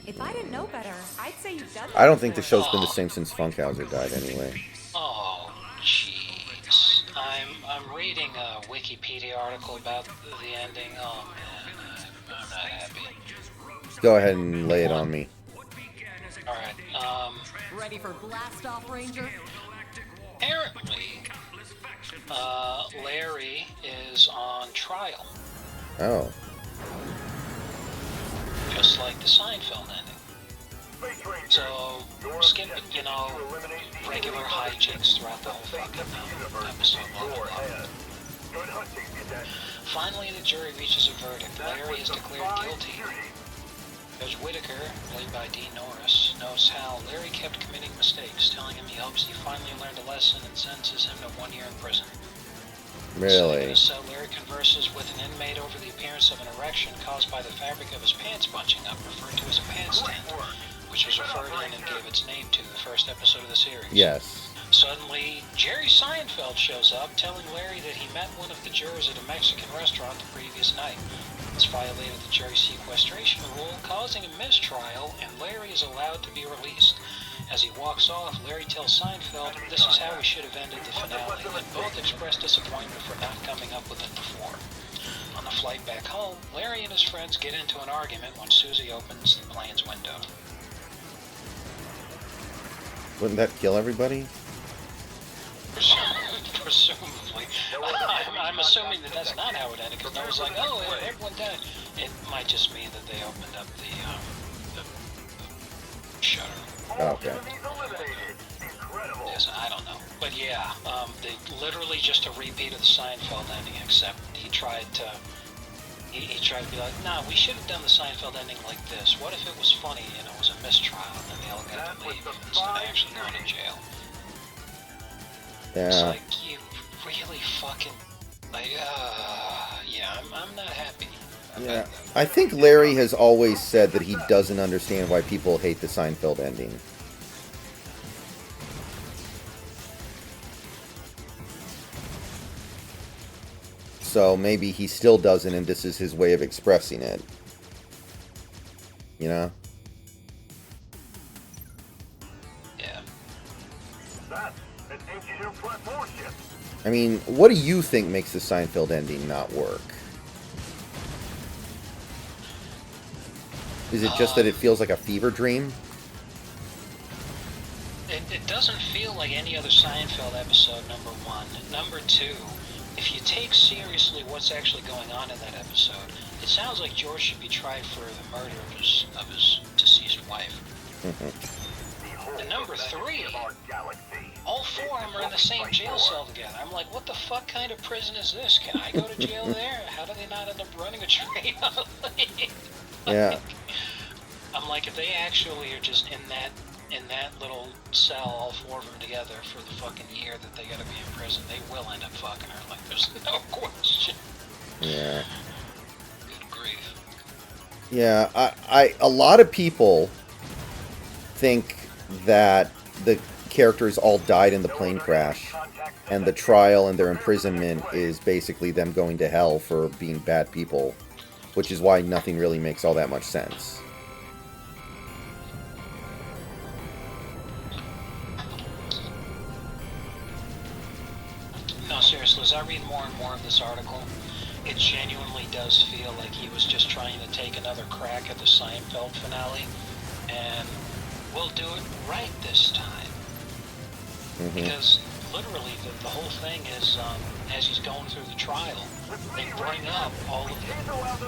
[SPEAKER 16] If I didn't know better, I'd say you've done.
[SPEAKER 1] I don't think the show's been the same since Funkhauser died, anyway.
[SPEAKER 10] Oh, jeez. I'm reading a Wikipedia article about the ending. Oh man, I'm not happy.
[SPEAKER 1] Go ahead and lay it on me.
[SPEAKER 10] All right.
[SPEAKER 19] Ready for blast off, Ranger?
[SPEAKER 10] Apparently, Larry is on trial.
[SPEAKER 1] Oh.
[SPEAKER 10] Just like the Seinfeld ending. So, skipping, regular hijinks throughout the whole fucking episode. Finally, the jury reaches a verdict. Larry is declared guilty. Judge Whitaker, played by Dean Norris, knows how Larry kept committing mistakes, telling him he hopes he finally learned a lesson and sentences him to 1 year in prison.
[SPEAKER 1] Really?
[SPEAKER 10] So Larry converses with an inmate over the appearance of an erection caused by the fabric of his pants bunching up, referred to as a pants tent, which was referred in and gave its name to the first episode of the series.
[SPEAKER 1] Yes.
[SPEAKER 10] Suddenly, Jerry Seinfeld shows up, telling Larry that he met one of the jurors at a Mexican restaurant the previous night. This violated the jury sequestration rule, causing a mistrial, and Larry is allowed to be released. As he walks off, Larry tells Seinfeld, "This is how we should have ended the finale," and both express disappointment for not coming up with it before. On the flight back home, Larry and his friends get into an argument when Susie opens the plane's window.
[SPEAKER 1] Wouldn't that kill everybody?
[SPEAKER 10] Presumably. I'm assuming that that's not how it ended, because I was like, oh, everyone died. It might just mean that they opened up the shutter.
[SPEAKER 1] Okay.
[SPEAKER 10] Yes, I don't know. But yeah, they literally just a repeat of the Seinfeld ending, except he tried to be like, nah, we should have done the Seinfeld ending like this. What if it was funny and it was a mistrial, and then they all got to leave instead of actually going to jail?
[SPEAKER 1] Yeah.
[SPEAKER 10] It's like, you really fucking, like, yeah, I'm not happy.
[SPEAKER 1] Yeah. I think Larry has always said that he doesn't understand why people hate the Seinfeld ending. So maybe he still doesn't, and this is his way of expressing it. You know?
[SPEAKER 10] Yeah.
[SPEAKER 1] I mean, what do you think makes the Seinfeld ending not work? Is it just that it feels like a fever dream?
[SPEAKER 10] It doesn't feel like any other Seinfeld episode, number one. Number two, if you take seriously what's actually going on in that episode, it sounds like George should be tried for the murder of his deceased wife. And number three, all four of them are in the same jail cell together. I'm like, what the fuck kind of prison is this? Can I go to jail there? How do they not end up running a train?
[SPEAKER 1] Yeah.
[SPEAKER 10] I'm like, if they actually are just in that little cell, all four of them together for the fucking year that they gotta be in prison, they will end up fucking her. Like, there's no question.
[SPEAKER 1] Yeah.
[SPEAKER 10] Good grief.
[SPEAKER 1] Yeah, a lot of people think that the characters all died in the plane crash, and the trial and their imprisonment is basically them going to hell for being bad people, which is why nothing really makes all that much sense.
[SPEAKER 10] No, seriously, as I read more and more of this article, it genuinely does feel like he was just trying to take another crack at the Seinfeld finale, and we'll do it right this time. Because literally the whole thing is, as he's going through the trial, they bring up all of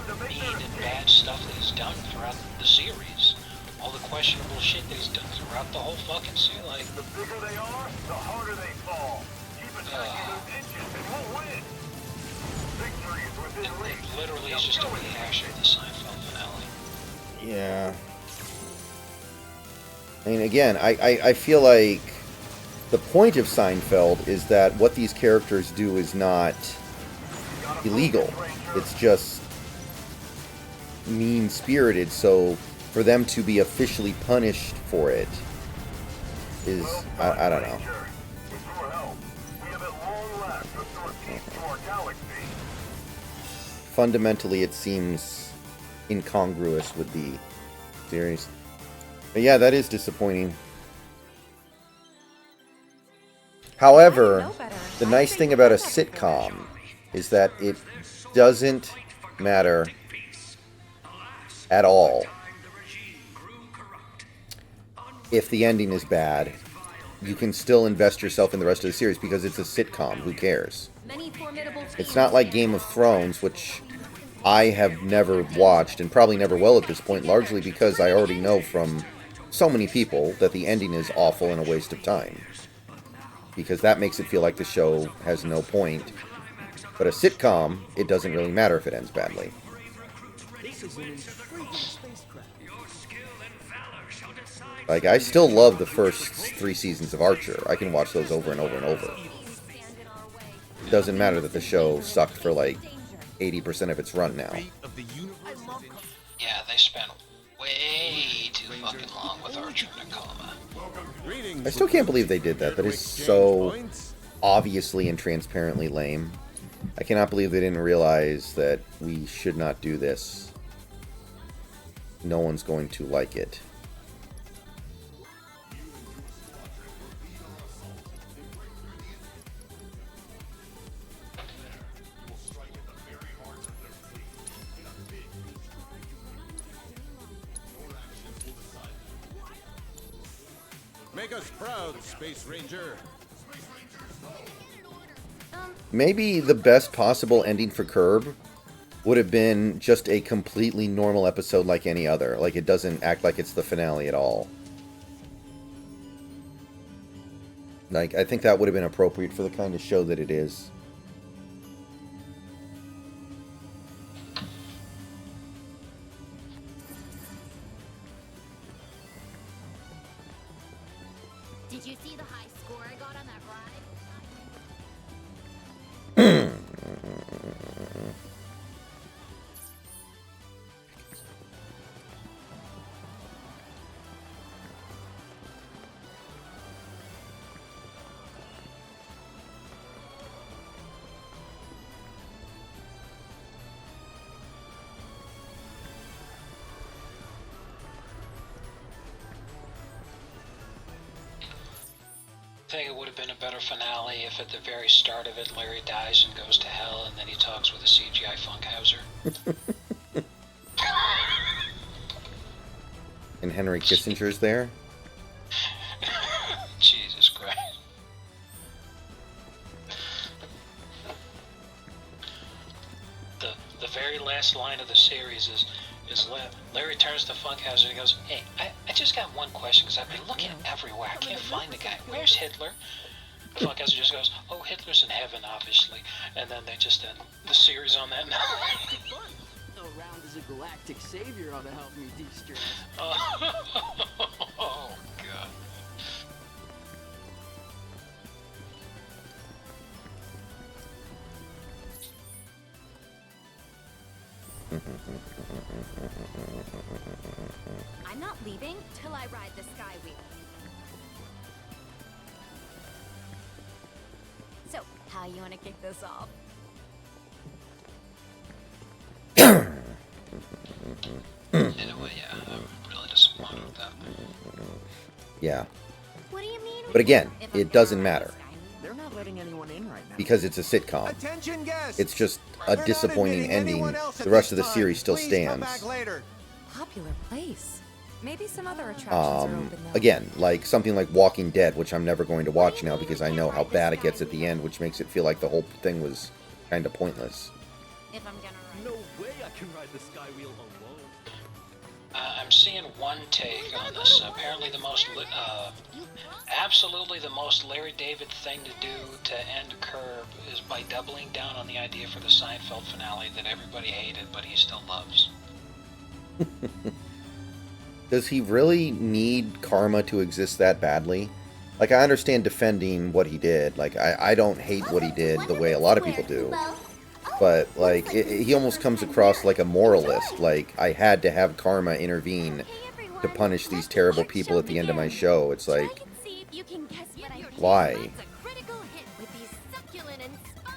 [SPEAKER 10] the mean and bad stuff that he's done throughout the series. All the questionable shit that he's done throughout the whole fucking series. Like,
[SPEAKER 4] The bigger they are, the harder they fall. Keep attacking those engines and we'll win.
[SPEAKER 10] it's just a rehash of the Seinfeld finale.
[SPEAKER 1] Yeah. I mean, again, I feel like the point of Seinfeld is that what these characters do is not illegal. It's just mean-spirited, so for them to be officially punished for it is, I don't know. Fundamentally, it seems incongruous with the series. But yeah, that is disappointing. However, the nice thing about a sitcom is that it doesn't matter at all if the ending is bad. You can still invest yourself in the rest of the series because it's a sitcom. Who cares? It's not like Game of Thrones, which I have never watched and probably never will at this point, largely because I already know from so many people that the ending is awful and a waste of time. Because that makes it feel like the show has no point. But a sitcom, it doesn't really matter if it ends badly. Like, I still love the first 3 seasons of Archer. I can watch those over and over and over. It doesn't matter that the show sucked for like 80% of its run now.
[SPEAKER 10] Yeah, they spent way too fucking long with Archer in a coma.
[SPEAKER 1] I still can't believe they did that. That is so obviously and transparently lame. I cannot believe they didn't realize that we should not do this. No one's going to like it.
[SPEAKER 11] Make us proud, Space Ranger.
[SPEAKER 1] Maybe the best possible ending for Curb would have been just a completely normal episode like any other. Like, it doesn't act like it's the finale at all. Like, I think that would have been appropriate for the kind of show that it is.
[SPEAKER 14] Did you see the high score I got on that ride?
[SPEAKER 10] I think it would have been a better finale if at the very start of it Larry dies and goes to hell and then he talks with a CGI Funkhauser.
[SPEAKER 1] And Henry Kissinger's there?
[SPEAKER 10] Jesus Christ. The very last line of the series is Larry turns to Funkhauser and he goes, "Hey, I just got one question because I've been looking everywhere. I can't find the guy. Where's Hitler?" Funkhauser just goes, "Oh, Hitler's in heaven, obviously." And then they just end the series on that note.
[SPEAKER 9] Around as a galactic savior ought to help me de-stress.
[SPEAKER 10] Oh, God.
[SPEAKER 14] I'm not leaving till I ride the sky wheel. So, how you want to kick this off?
[SPEAKER 10] Anyway, yeah, I'm really disappointed with that.
[SPEAKER 1] Yeah.
[SPEAKER 14] What do you mean?
[SPEAKER 1] But again, it doesn't matter.
[SPEAKER 9] They're not letting anyone in right now.
[SPEAKER 1] Because it's a sitcom.
[SPEAKER 9] Attention guests!
[SPEAKER 1] It's just a disappointing ending. The rest of the series still stands.
[SPEAKER 16] Popular place. Maybe some other attractions are open though.
[SPEAKER 1] Again, like something like Walking Dead, which I'm never going to watch now because I know how bad it gets at the end, which makes it feel like the whole thing was kind of pointless.
[SPEAKER 14] If I'm gonna ride.
[SPEAKER 9] No way I can ride the sky wheel alone.
[SPEAKER 10] I'm seeing one take on this. Apparently the most, absolutely the most Larry David thing to do to end Curb is by doubling down on the idea for the Seinfeld finale that everybody hated, but he still loves.
[SPEAKER 1] Does he really need karma to exist that badly? Like, I understand defending what he did. Like, I don't hate what he did the way a lot of people do. But, like, he almost comes across like a moralist. Like, I had to have karma intervene to punish these terrible people at the end of my show. It's like, why?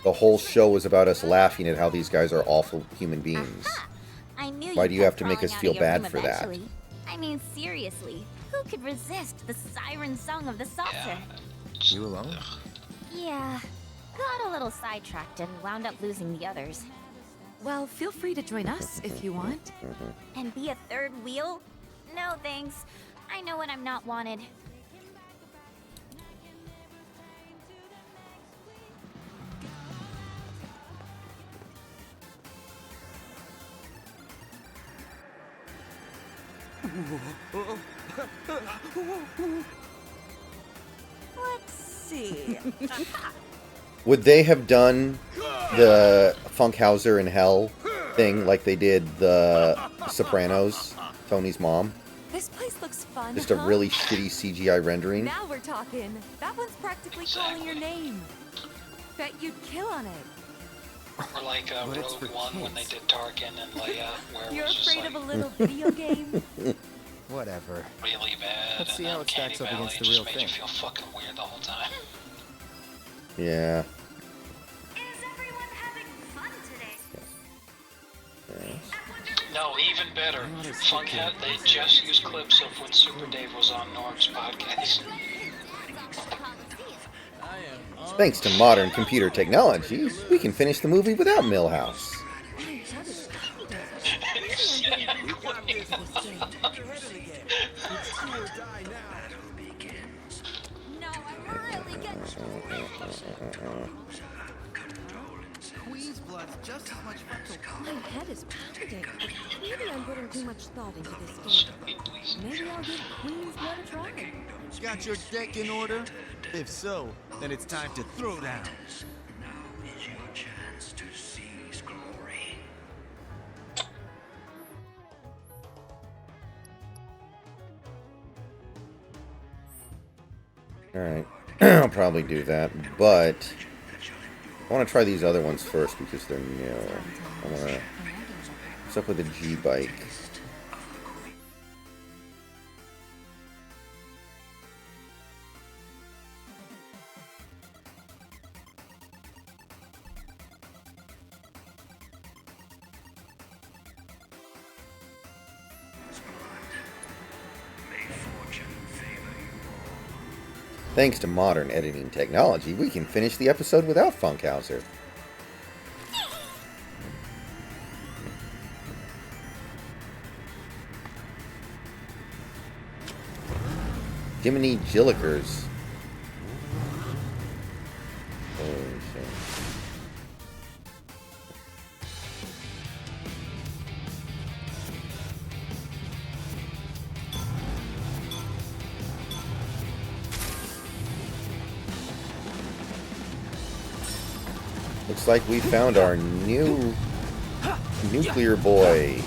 [SPEAKER 1] The whole show was about us laughing at how these guys are awful human beings. Why do you have to make us feel bad for that?
[SPEAKER 14] I mean, seriously, who could resist the siren song of the saucer?
[SPEAKER 5] You alone?
[SPEAKER 14] Yeah, got a little sidetracked and wound up losing the others.
[SPEAKER 16] Well, feel free to join us if you want.
[SPEAKER 14] And be a third wheel? No thanks. I know when I'm not wanted.
[SPEAKER 19] Let's see.
[SPEAKER 1] Would they have done the Funkhauser in Hell thing like they did the Sopranos, Tony's mom?
[SPEAKER 16] This place looks fun.
[SPEAKER 1] Just a really shitty CGI rendering?
[SPEAKER 16] Now we're talking. That one's practically calling your name. Bet you'd kill on it.
[SPEAKER 10] Or like Rogue One when they did Tarkin and Leia, where
[SPEAKER 16] You're
[SPEAKER 10] it was just
[SPEAKER 16] afraid
[SPEAKER 10] like
[SPEAKER 16] of a little video game?
[SPEAKER 5] Whatever.
[SPEAKER 10] really bad.
[SPEAKER 5] Let's see
[SPEAKER 10] and
[SPEAKER 5] how
[SPEAKER 10] then
[SPEAKER 5] it stacks
[SPEAKER 10] Candy
[SPEAKER 5] up
[SPEAKER 10] Valley
[SPEAKER 5] against the
[SPEAKER 10] just
[SPEAKER 5] real
[SPEAKER 10] made
[SPEAKER 5] thing.
[SPEAKER 10] you feel fucking weird the whole time.
[SPEAKER 1] Yeah.
[SPEAKER 10] No, even better. Funkhead, they just used clips of when Super Dave was on Norm's podcast.
[SPEAKER 1] Thanks to modern computer technology, we can finish the movie without Milhouse.
[SPEAKER 7] Queen's blood's just as much fun to
[SPEAKER 15] My head is pounding. Maybe I'm putting too much thought into this game. Maybe I'll give Queen's Blood a try.
[SPEAKER 17] Got your deck in order? If so, then it's time to throw down.
[SPEAKER 1] Alright, I'll probably do that, but I want to try these other ones first because they're new. I want to... What's up with the G-Bike? Thanks to modern editing technology, we can finish the episode without Funkhauser. Jiminy Jillikers. Holy shit. Looks like we found our new nuclear boy.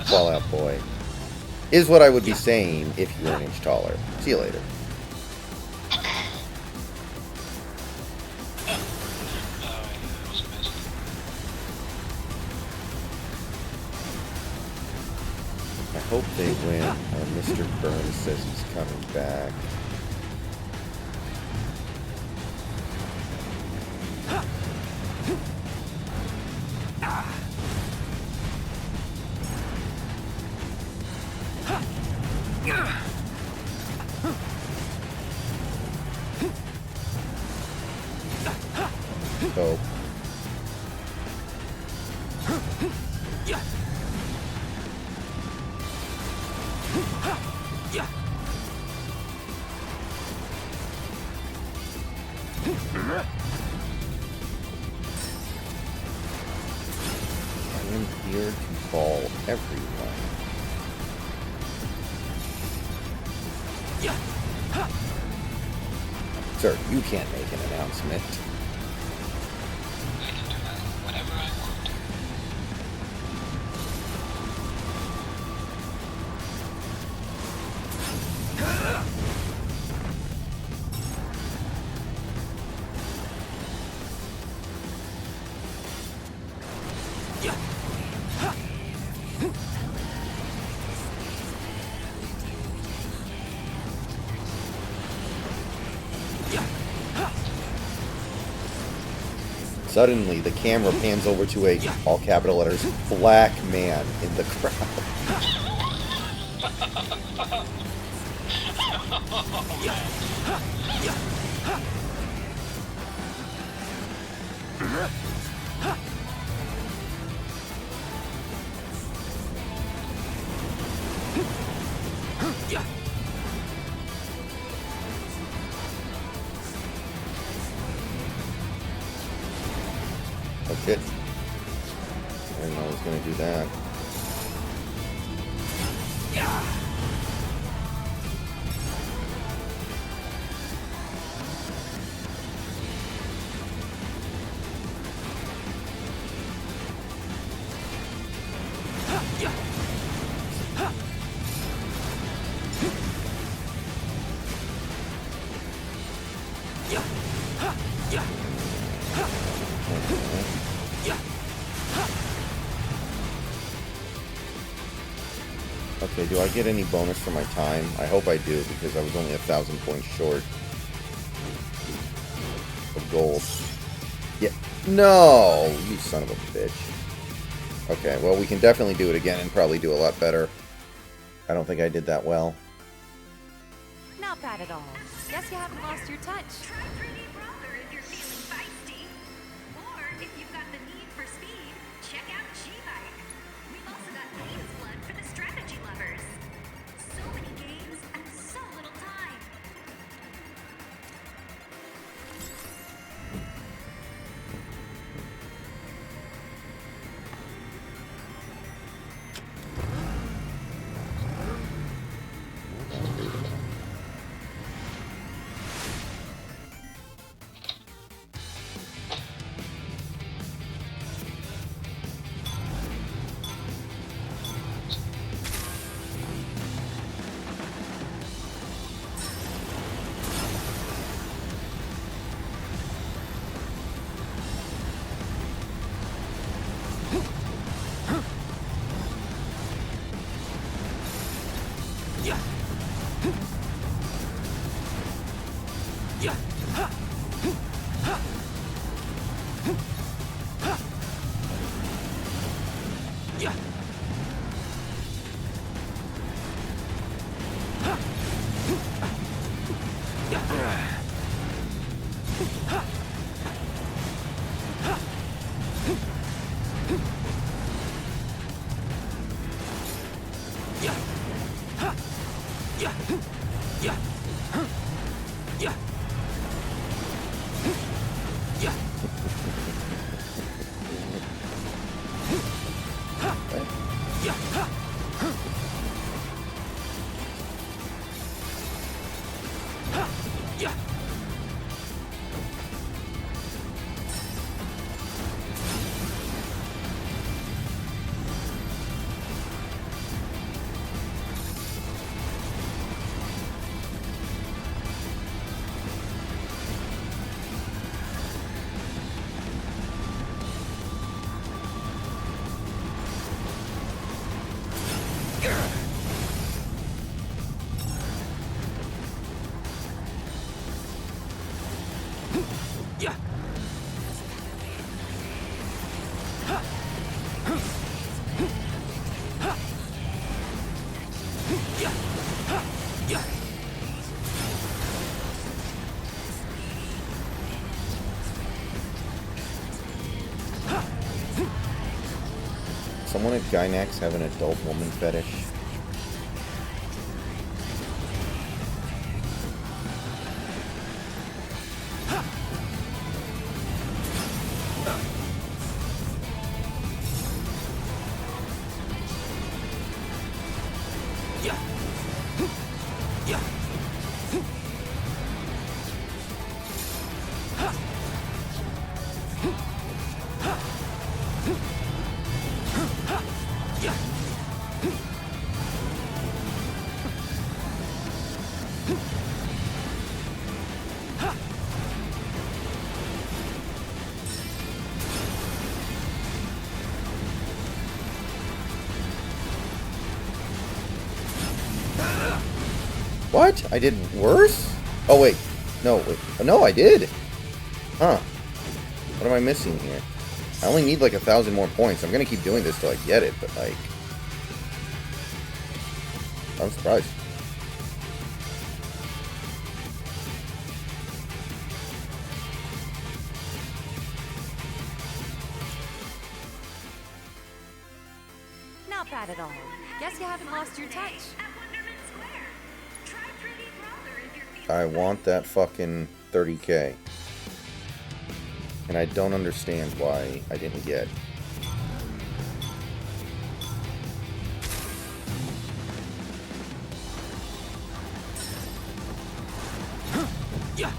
[SPEAKER 1] Fallout boy. Is what I would be saying if you were an inch taller. See you later. I hope they win. Mr. Burns says he's coming back. So I am here to call everyone. Sir, you can't make an announcement.
[SPEAKER 10] I can do whatever I want.
[SPEAKER 1] Suddenly, the camera pans over to a, all capital letters, black man in the crowd. Oh shit. I didn't know I was gonna do that. Okay, do I get any bonus for my time? I hope I do, because I was only 1,000 points short of gold. Yeah. No! You son of a bitch. Okay, well, we can definitely do it again and probably do a lot better. I don't think I did that well.
[SPEAKER 16] Not bad at all. Guess you haven't lost your touch.
[SPEAKER 20] Try 3D Brawler if you're feeling feisty. Or if you've got the need for speed, check out G-Bike. We've also got Games Blood for the strategy lovers. So many games and so little time.
[SPEAKER 1] Someone at Gynax have an adult woman fetish? What? I did worse? Oh, wait. No, wait. Oh, no, I did. Huh. What am I missing here? I only need like 1,000 more points. I'm gonna keep doing this till I get it, but like... I'm surprised.
[SPEAKER 16] Not bad at all. Guess you haven't lost your touch.
[SPEAKER 1] I want that fucking 30k. And I don't understand why I didn't get.
[SPEAKER 8] Yeah.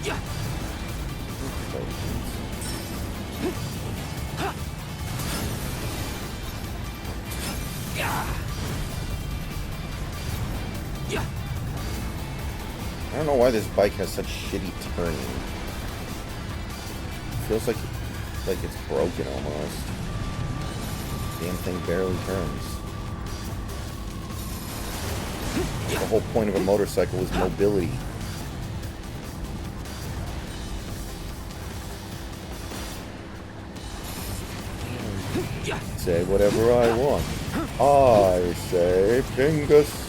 [SPEAKER 8] Yeah. Yeah.
[SPEAKER 1] I don't know why this bike has such shitty turning. Feels like it's broken almost. Damn thing barely turns. The whole point of a motorcycle is mobility. Say whatever I want. I say Pingus.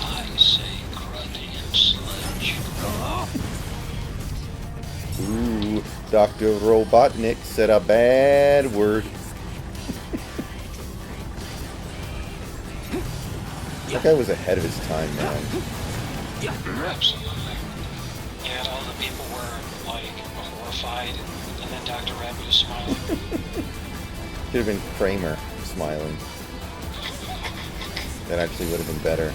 [SPEAKER 10] I say cruddy and sledge.
[SPEAKER 1] Ooh, Dr. Robotnik said a bad word. That guy was ahead of his time, man.
[SPEAKER 10] Absolutely. Yeah, all the people were like horrified, and then Dr. Rabbit was smiling.
[SPEAKER 1] Should have been Kramer smiling. That actually would have been better.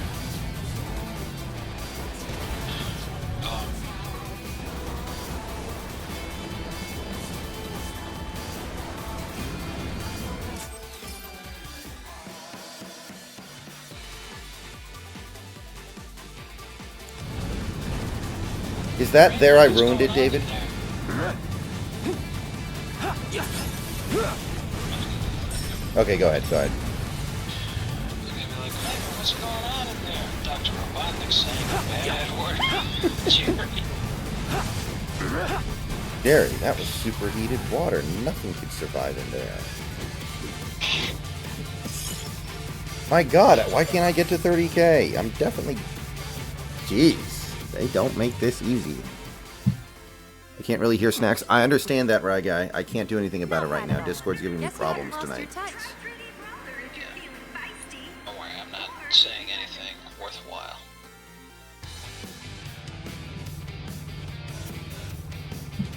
[SPEAKER 1] Is that there I ruined it, David? Okay, go ahead, go ahead.
[SPEAKER 10] What's going on in there? Dr. Robotnik saying a bad word.
[SPEAKER 1] Jerry, that was superheated water. Nothing could survive in there. My god, why can't I get to 30k? I'm definitely... Jeez, they don't make this easy. I can't really hear Snacks. I understand that, Rye Guy. I can't do anything about it right now. Discord's giving me problems tonight.
[SPEAKER 10] Don't worry, I'm not saying anything worthwhile.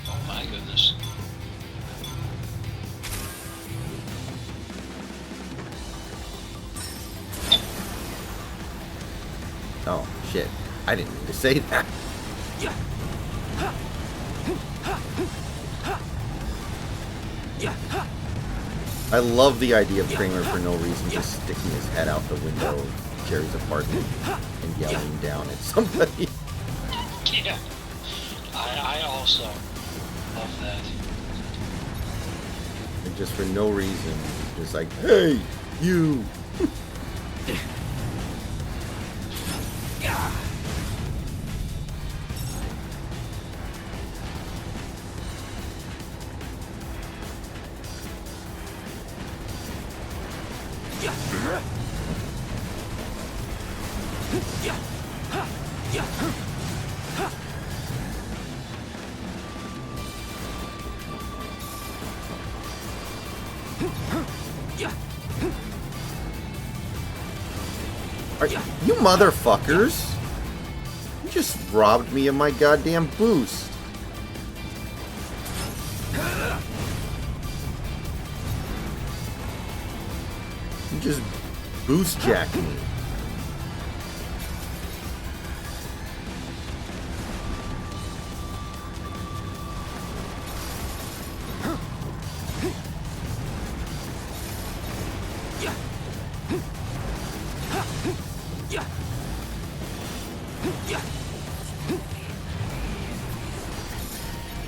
[SPEAKER 10] Oh my goodness.
[SPEAKER 1] Oh, shit. I didn't mean to say that. I love the idea of Kramer for no reason just sticking his head out the window of Jerry's apartment and yelling down at somebody.
[SPEAKER 10] Yeah. I also love that.
[SPEAKER 1] And just for no reason, just like, hey, you! You motherfuckers! You just robbed me of my goddamn boost. You just boost jacked me.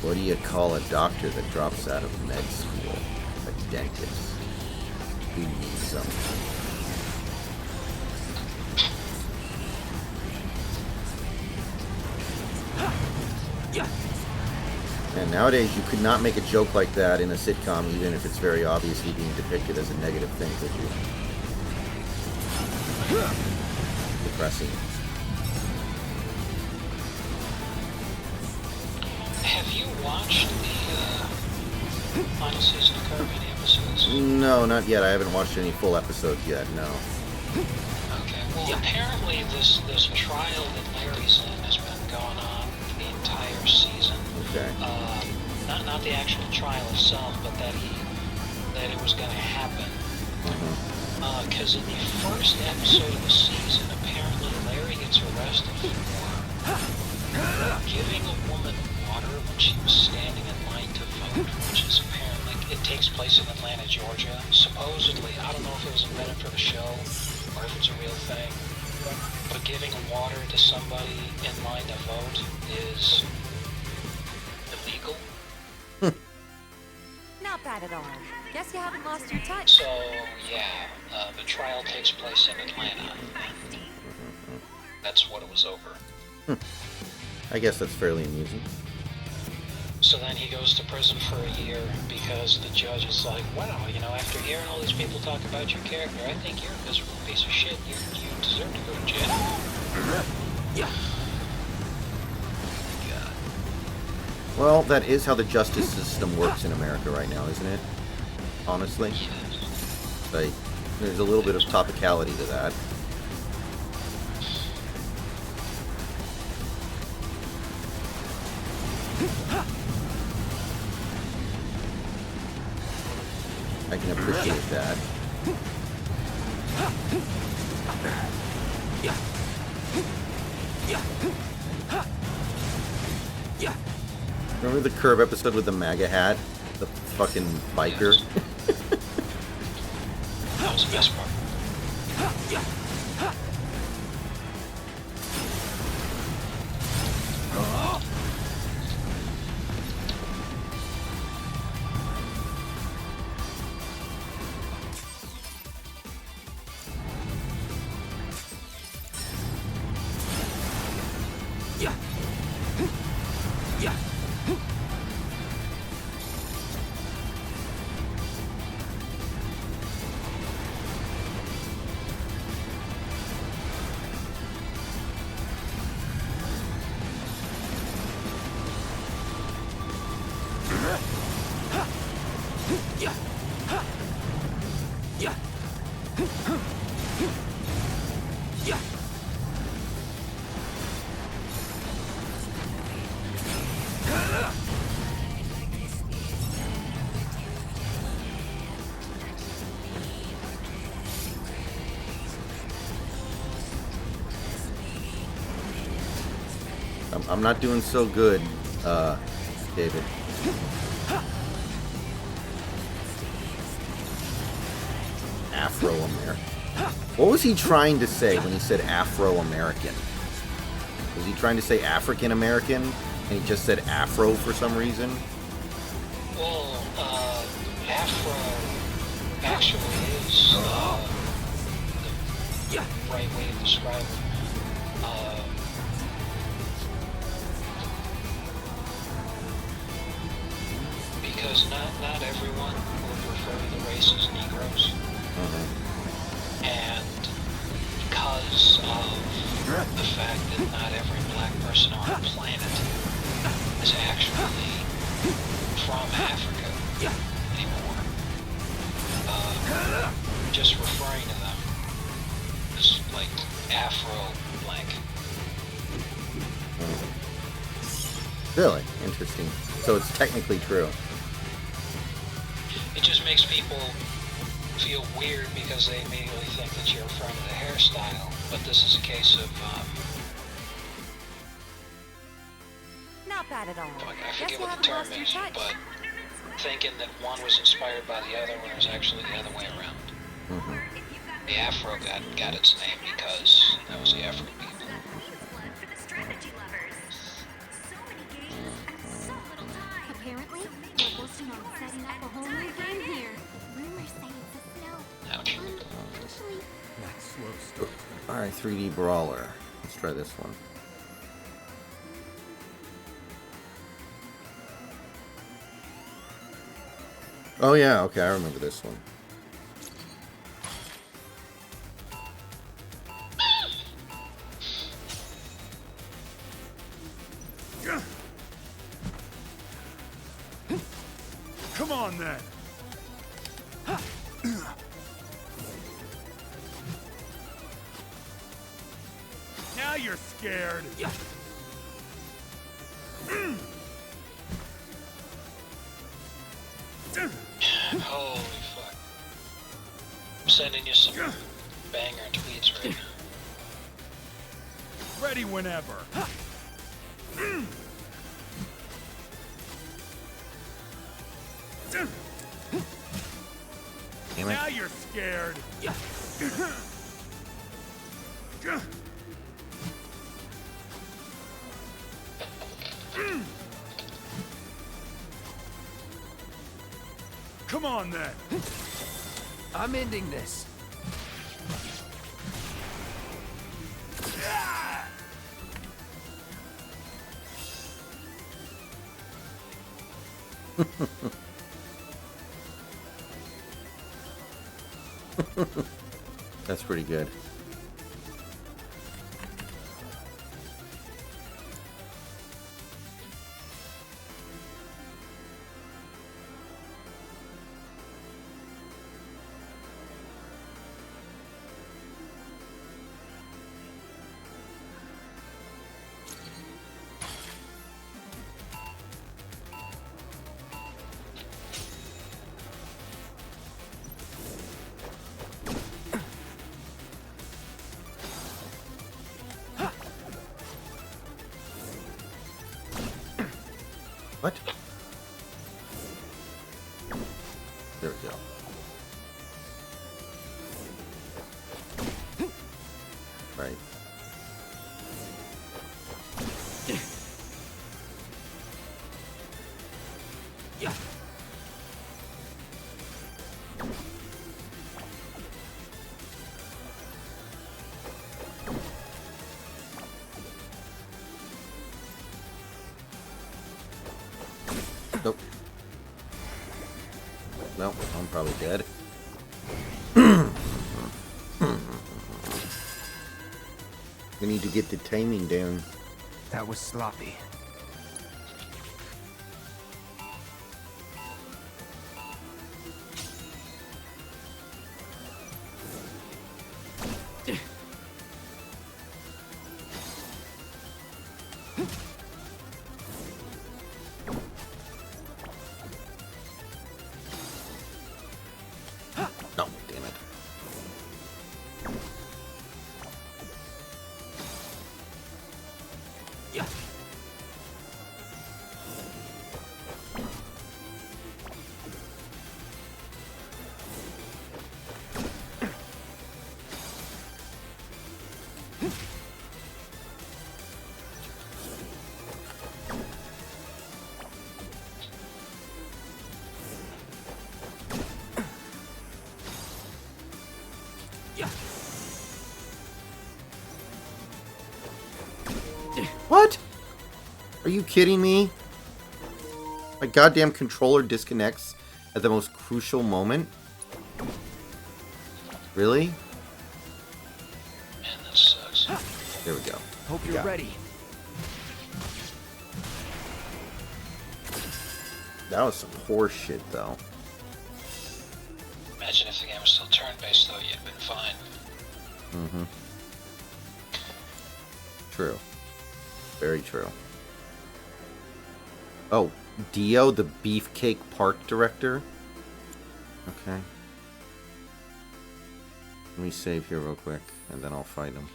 [SPEAKER 1] What do you call a doctor that drops out of med school? A dentist. Who needs something? And nowadays, you could not make a joke like that in a sitcom, even if it's very obviously being depicted as a negative thing, could you? Depressing.
[SPEAKER 10] Have you watched the final season of Curb? Any episodes?
[SPEAKER 1] No, not yet. I haven't watched any full episodes yet, no.
[SPEAKER 10] Okay, well, apparently this trial that Larry's in has been going on the entire season.
[SPEAKER 1] Okay.
[SPEAKER 10] Not the actual trial itself, but that it was going to happen. Because in the first episode of the season, apparently Larry gets arrested for giving a woman water when she was standing in line to vote, which is apparently, it takes place in Atlanta, Georgia. Supposedly, I don't know if it was invented for the show or if it's a real thing, but giving water to somebody in line to vote is illegal.
[SPEAKER 16] Not bad at all. Guess you haven't lost your touch.
[SPEAKER 10] So, yeah, the trial takes place in Atlanta. That's what it was over.
[SPEAKER 1] I guess that's fairly amusing.
[SPEAKER 10] So then he goes to prison for a year because the judge is like, wow, you know, after hearing all these people talk about your character, I think you're a miserable piece of shit. You deserve to go to jail. Yeah.
[SPEAKER 1] Well, that is how the justice system works in America right now, isn't it? Honestly. Like, there's a little bit of topicality to that. I can appreciate that. Remember the Curb episode with the MAGA hat? The fucking biker?
[SPEAKER 10] That was the best part.
[SPEAKER 1] I'm not doing so good, David. Afro-American. What was he trying to say when he said Afro-American? Was he trying to say African-American? And he just said Afro for some reason?
[SPEAKER 10] Well, Afro actually is the right way to describe it. Because not everyone would refer to the race as Negroes. And because of the fact that not every black person on the planet is actually from Africa anymore, just referring to them as like
[SPEAKER 1] Really? Interesting. So it's technically true.
[SPEAKER 10] It just makes people feel weird because they immediately think that you're a friend of the hairstyle. But this is a case of,
[SPEAKER 16] Not bad at all.
[SPEAKER 10] I
[SPEAKER 16] Guess
[SPEAKER 10] forget
[SPEAKER 16] you
[SPEAKER 10] what the
[SPEAKER 16] haven't
[SPEAKER 10] term
[SPEAKER 16] lost your
[SPEAKER 10] is,
[SPEAKER 16] touch.
[SPEAKER 10] but thinking that one was inspired by the other when it was actually the other way around.
[SPEAKER 1] Mm-hmm.
[SPEAKER 10] The Afro got its name because that was the Afro people.
[SPEAKER 14] Apparently, we're working on setting up a whole new game here. Rumors say it's a snow.
[SPEAKER 10] Ouch.
[SPEAKER 14] Actually,
[SPEAKER 8] That slow start.
[SPEAKER 1] Alright, 3D Brawler. Let's try this one. Oh yeah, okay, I remember this one.
[SPEAKER 4] Come on then. Now you're scared.
[SPEAKER 10] Holy fuck. I'm sending you some banger tweets right now.
[SPEAKER 4] Ready whenever.
[SPEAKER 1] Damn it.
[SPEAKER 4] Now you're scared. Come on then.
[SPEAKER 9] I'm ending this.
[SPEAKER 1] That's pretty good. What? There we go. Right. Nope. Nope, I'm probably dead. We need to get the timing down.
[SPEAKER 8] That was sloppy.
[SPEAKER 1] No, damn it. What? Are you kidding me? My goddamn controller disconnects at the most crucial moment? Really?
[SPEAKER 10] Man, that sucks.
[SPEAKER 1] There we go.
[SPEAKER 9] Hope you're ready.
[SPEAKER 1] That was some horse shit, though.
[SPEAKER 10] Imagine if the game was still turn-based, though, you'd been fine.
[SPEAKER 1] Mm-hmm. True. Very true. Oh, Dio, the Beefcake Park Director? Okay. Let me save here real quick, and then I'll fight him.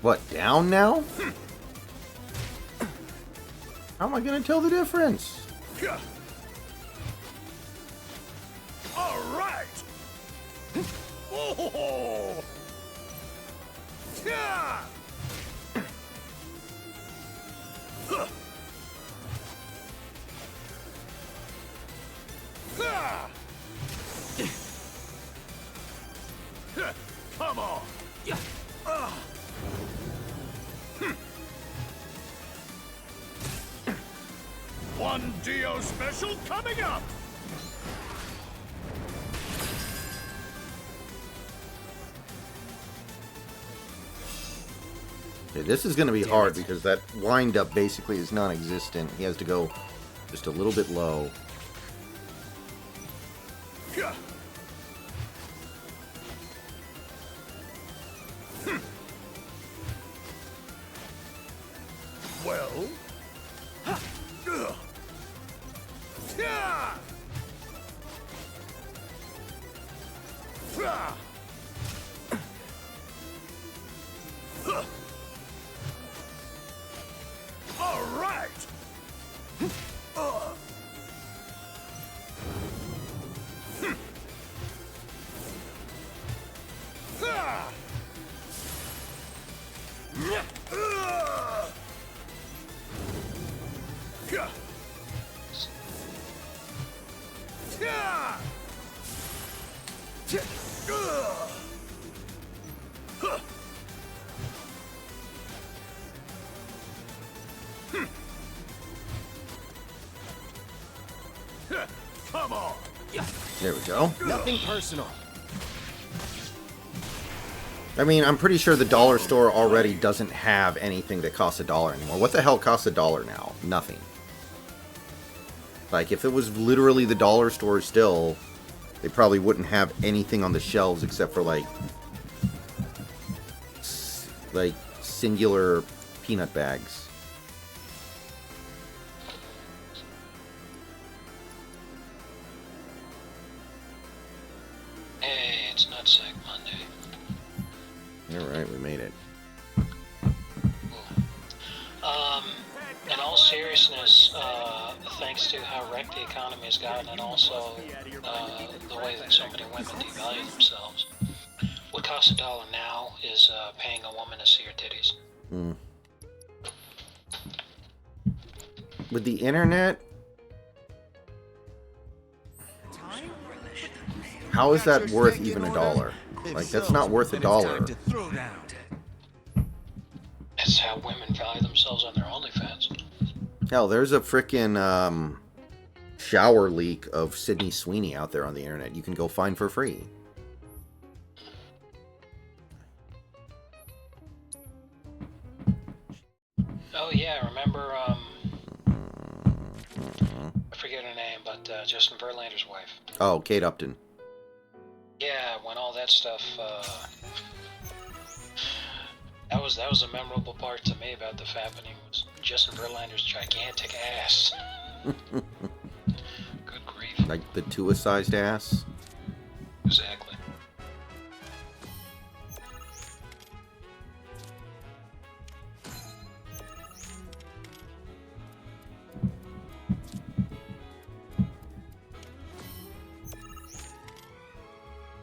[SPEAKER 1] What, down now? How am I gonna tell the difference?
[SPEAKER 4] All right. Oh. Yeah. Come on. One Dio special coming up.
[SPEAKER 1] Okay, this is going to be hard because that wind-up basically is non-existent. He has to go just a little bit low.
[SPEAKER 4] Well. All right. Come on.
[SPEAKER 1] There we go.
[SPEAKER 7] Nothing personal.
[SPEAKER 1] I mean, I'm pretty sure the dollar store already doesn't have anything that costs $1 anymore. What the hell costs $1 now? Nothing. Like, if it was literally the dollar store still, they probably wouldn't have anything on the shelves except for, like singular peanut bags.
[SPEAKER 10] Hey, it's Nutsack Monday.
[SPEAKER 1] Alright, we made it.
[SPEAKER 10] In all seriousness, thanks to how wrecked the economy has gotten, and also the way that so many women devalue themselves, what costs $1 now is paying a woman to see her titties.
[SPEAKER 1] Hmm. With the internet, how is that worth even $1? Like, that's not worth $1.
[SPEAKER 10] It's how women value themselves on their OnlyFans.
[SPEAKER 1] Hell, there's a frickin' shower leak of Sydney Sweeney out there on the internet. You can go find for free.
[SPEAKER 10] Oh yeah, remember, I forget her name, but Justin Verlander's wife.
[SPEAKER 1] Oh, Kate Upton.
[SPEAKER 10] Yeah, when all that stuff, that was a memorable part to me about the happening was Justin Verlander's gigantic ass. Good grief.
[SPEAKER 1] Like the Tua-sized ass?
[SPEAKER 10] Exactly.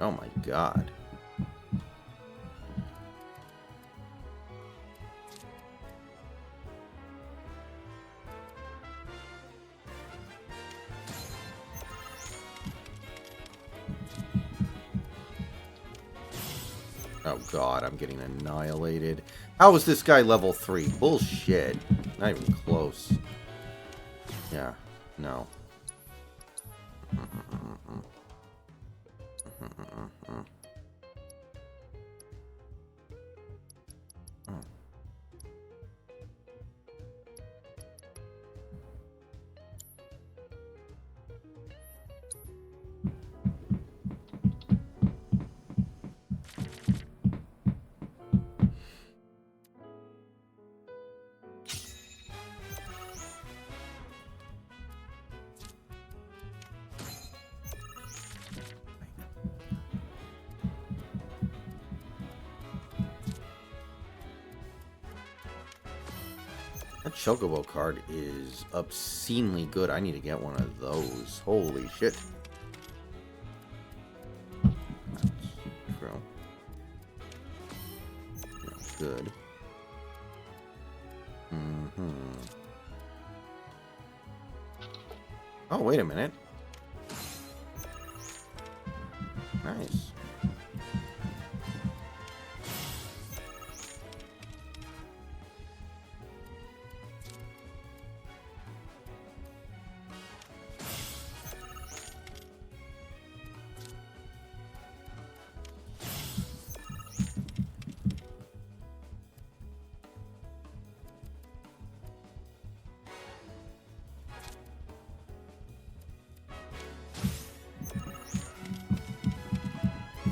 [SPEAKER 1] Oh my god. Oh god, I'm getting annihilated. How is this guy level 3? Bullshit. Not even close. Yeah, no. That Chocobo card is obscenely good. I need to get one of those. Holy shit. True. Good. Oh, wait a minute. Nice.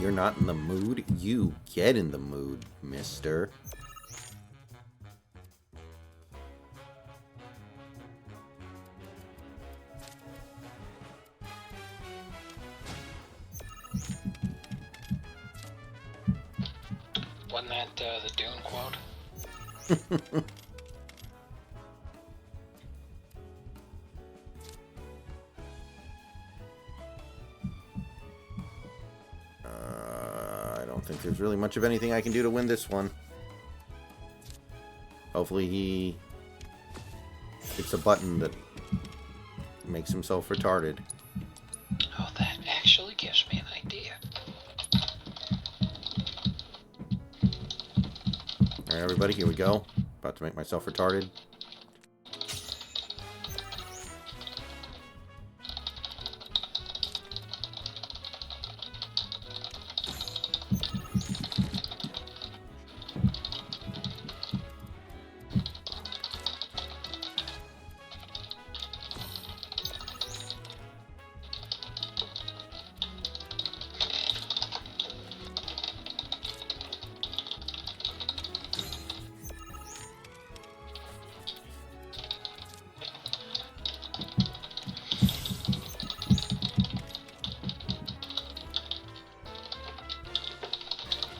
[SPEAKER 1] You're not in the mood? You get in the mood, mister.
[SPEAKER 10] Wasn't that the Dune quote?
[SPEAKER 1] I don't think there's really much of anything I can do to win this one. Hopefully he hits a button that makes himself retarded.
[SPEAKER 10] Oh, that actually gives me an idea.
[SPEAKER 1] Alright, everybody, here we go. About to make myself retarded.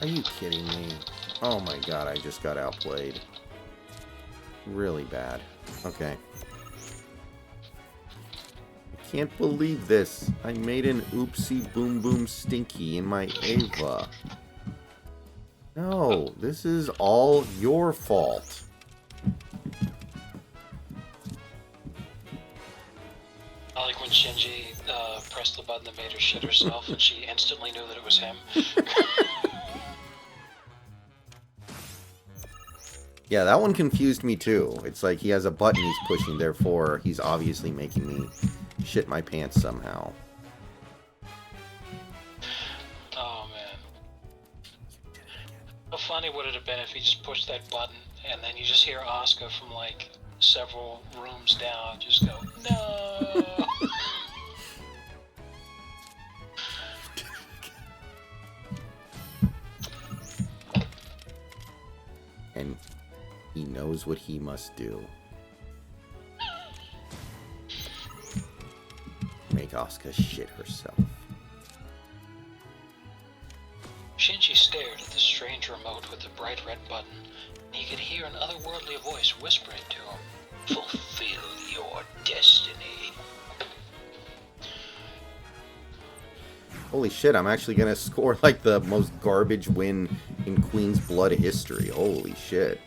[SPEAKER 1] Are you kidding me? Oh my god, I just got outplayed. Really bad. Okay. I can't believe this. I made an oopsie boom boom stinky in my Ava. No, this is all your fault.
[SPEAKER 10] I like when Shinji pressed the button that made her shit herself and she instantly knew that it was him.
[SPEAKER 1] Yeah, that one confused me too. It's like he has a button he's pushing, therefore he's obviously making me shit my pants somehow.
[SPEAKER 10] Oh man. How funny would it have been if he just pushed that button and then you just hear Asuka from like several rooms down just go, no.
[SPEAKER 1] And he knows what he must do. Make Asuka shit herself.
[SPEAKER 10] Shinji stared at the strange remote with the bright red button, and he could hear an otherworldly voice whispering to him, "Fulfill your destiny."
[SPEAKER 1] Holy shit, I'm actually gonna score like the most garbage win in Queen's Blood history. Holy shit.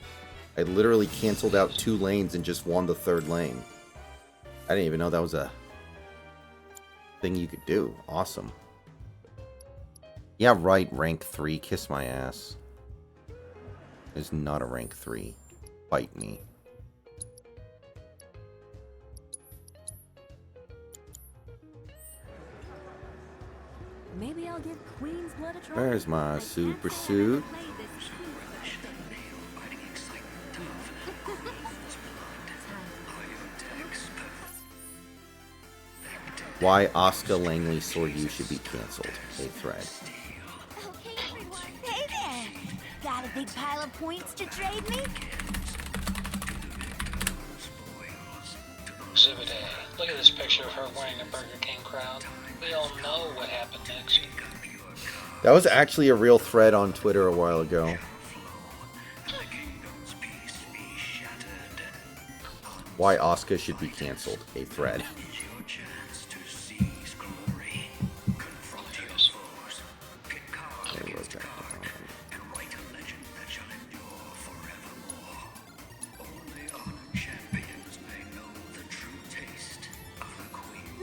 [SPEAKER 1] I literally canceled out 2 lanes and just won the 3rd lane. I didn't even know that was a thing you could do. Awesome. Yeah, right, rank 3. Kiss my ass. It's not a rank 3. Bite me.
[SPEAKER 15] Maybe I'll give Queen's Blood a try.
[SPEAKER 1] Where's my super suit? Why Asuka Langley Sword should be cancelled. A thread.
[SPEAKER 14] Hey there! Got a big pile of points to trade me?
[SPEAKER 10] Exhibit A. Look at this picture of her wearing a Burger King crown. We all know what happened next.
[SPEAKER 1] That was actually a real thread on Twitter a while ago. Why Asuka should be cancelled. A thread. I wrote that down.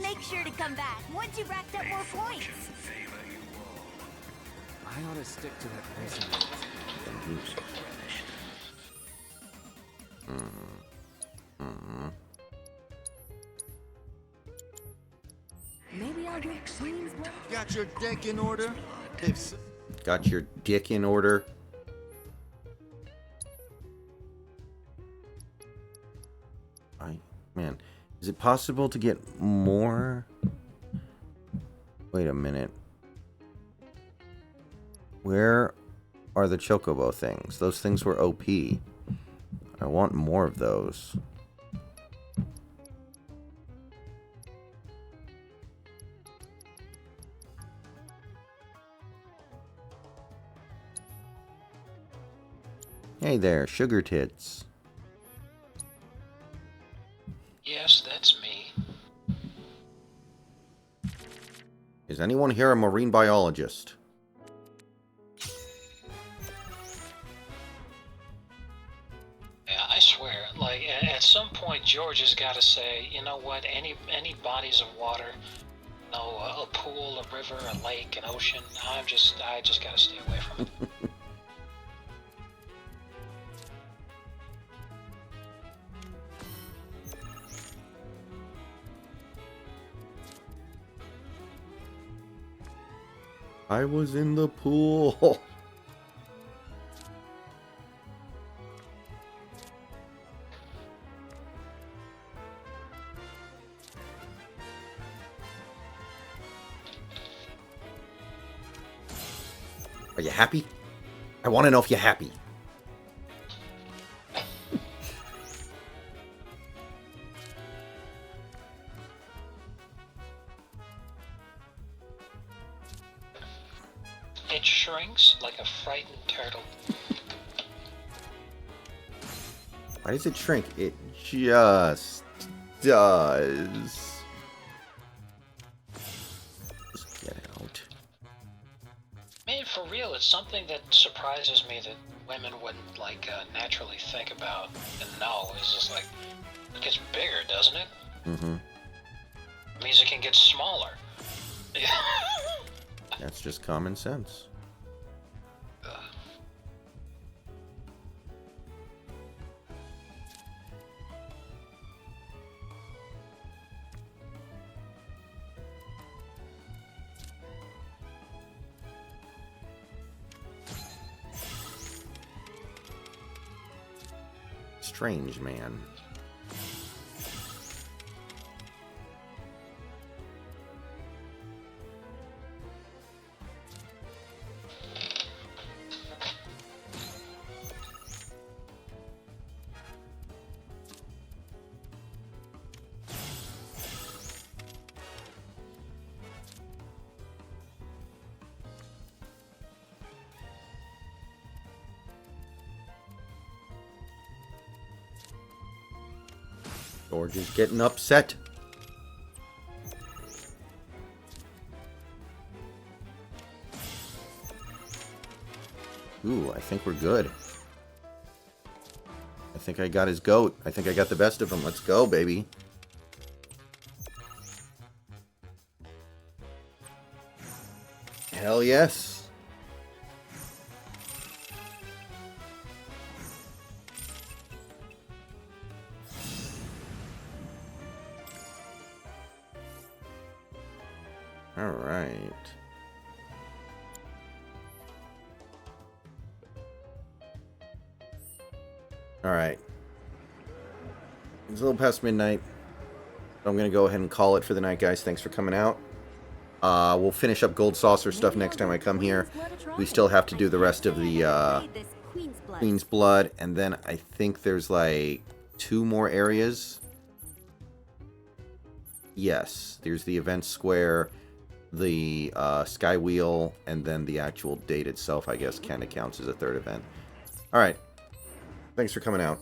[SPEAKER 14] Make sure to come back once you've racked up more points.
[SPEAKER 7] I ought to stick to that pricing.
[SPEAKER 15] Maybe I'll get Queen's blood.
[SPEAKER 11] Got your deck in order?
[SPEAKER 1] Got your dick in order? Man, is it possible to get more? Wait a minute. Where are the chocobo things? Those things were OP. I want more of those. Hey there, sugar tits.
[SPEAKER 10] Yes, that's me.
[SPEAKER 1] Is anyone here a marine biologist?
[SPEAKER 10] Yeah, I swear, like, at some point, George has got to say, you know what, any bodies of water, a pool, a river, a lake, an ocean, I just got to stay away from it.
[SPEAKER 1] I was in the pool. Are you happy? I want to know if you're happy.
[SPEAKER 10] It shrinks like a frightened turtle.
[SPEAKER 1] Why does it shrink? It just does. Just get out.
[SPEAKER 10] Man, for real, it's something that surprises me that women wouldn't, like, naturally think about and know. It's just like, it gets bigger, doesn't it?
[SPEAKER 1] Mm-hmm.
[SPEAKER 10] It means it can get smaller.
[SPEAKER 1] That's just common sense. Strange man. George is getting upset. Ooh, I think we're good. I think I got his goat. I think I got the best of him. Let's go, baby. Hell yes. All right. All right. It's a little past midnight. So I'm going to go ahead and call it for the night, guys. Thanks for coming out. We'll finish up Gold Saucer stuff next time I come here. We still have to do the rest of the Queen's Blood. And then I think there's like 2 more areas. Yes. There's the event square, the Sky Wheel, and then the actual date itself, I guess, kind of counts as a third event. All right. Thanks for coming out.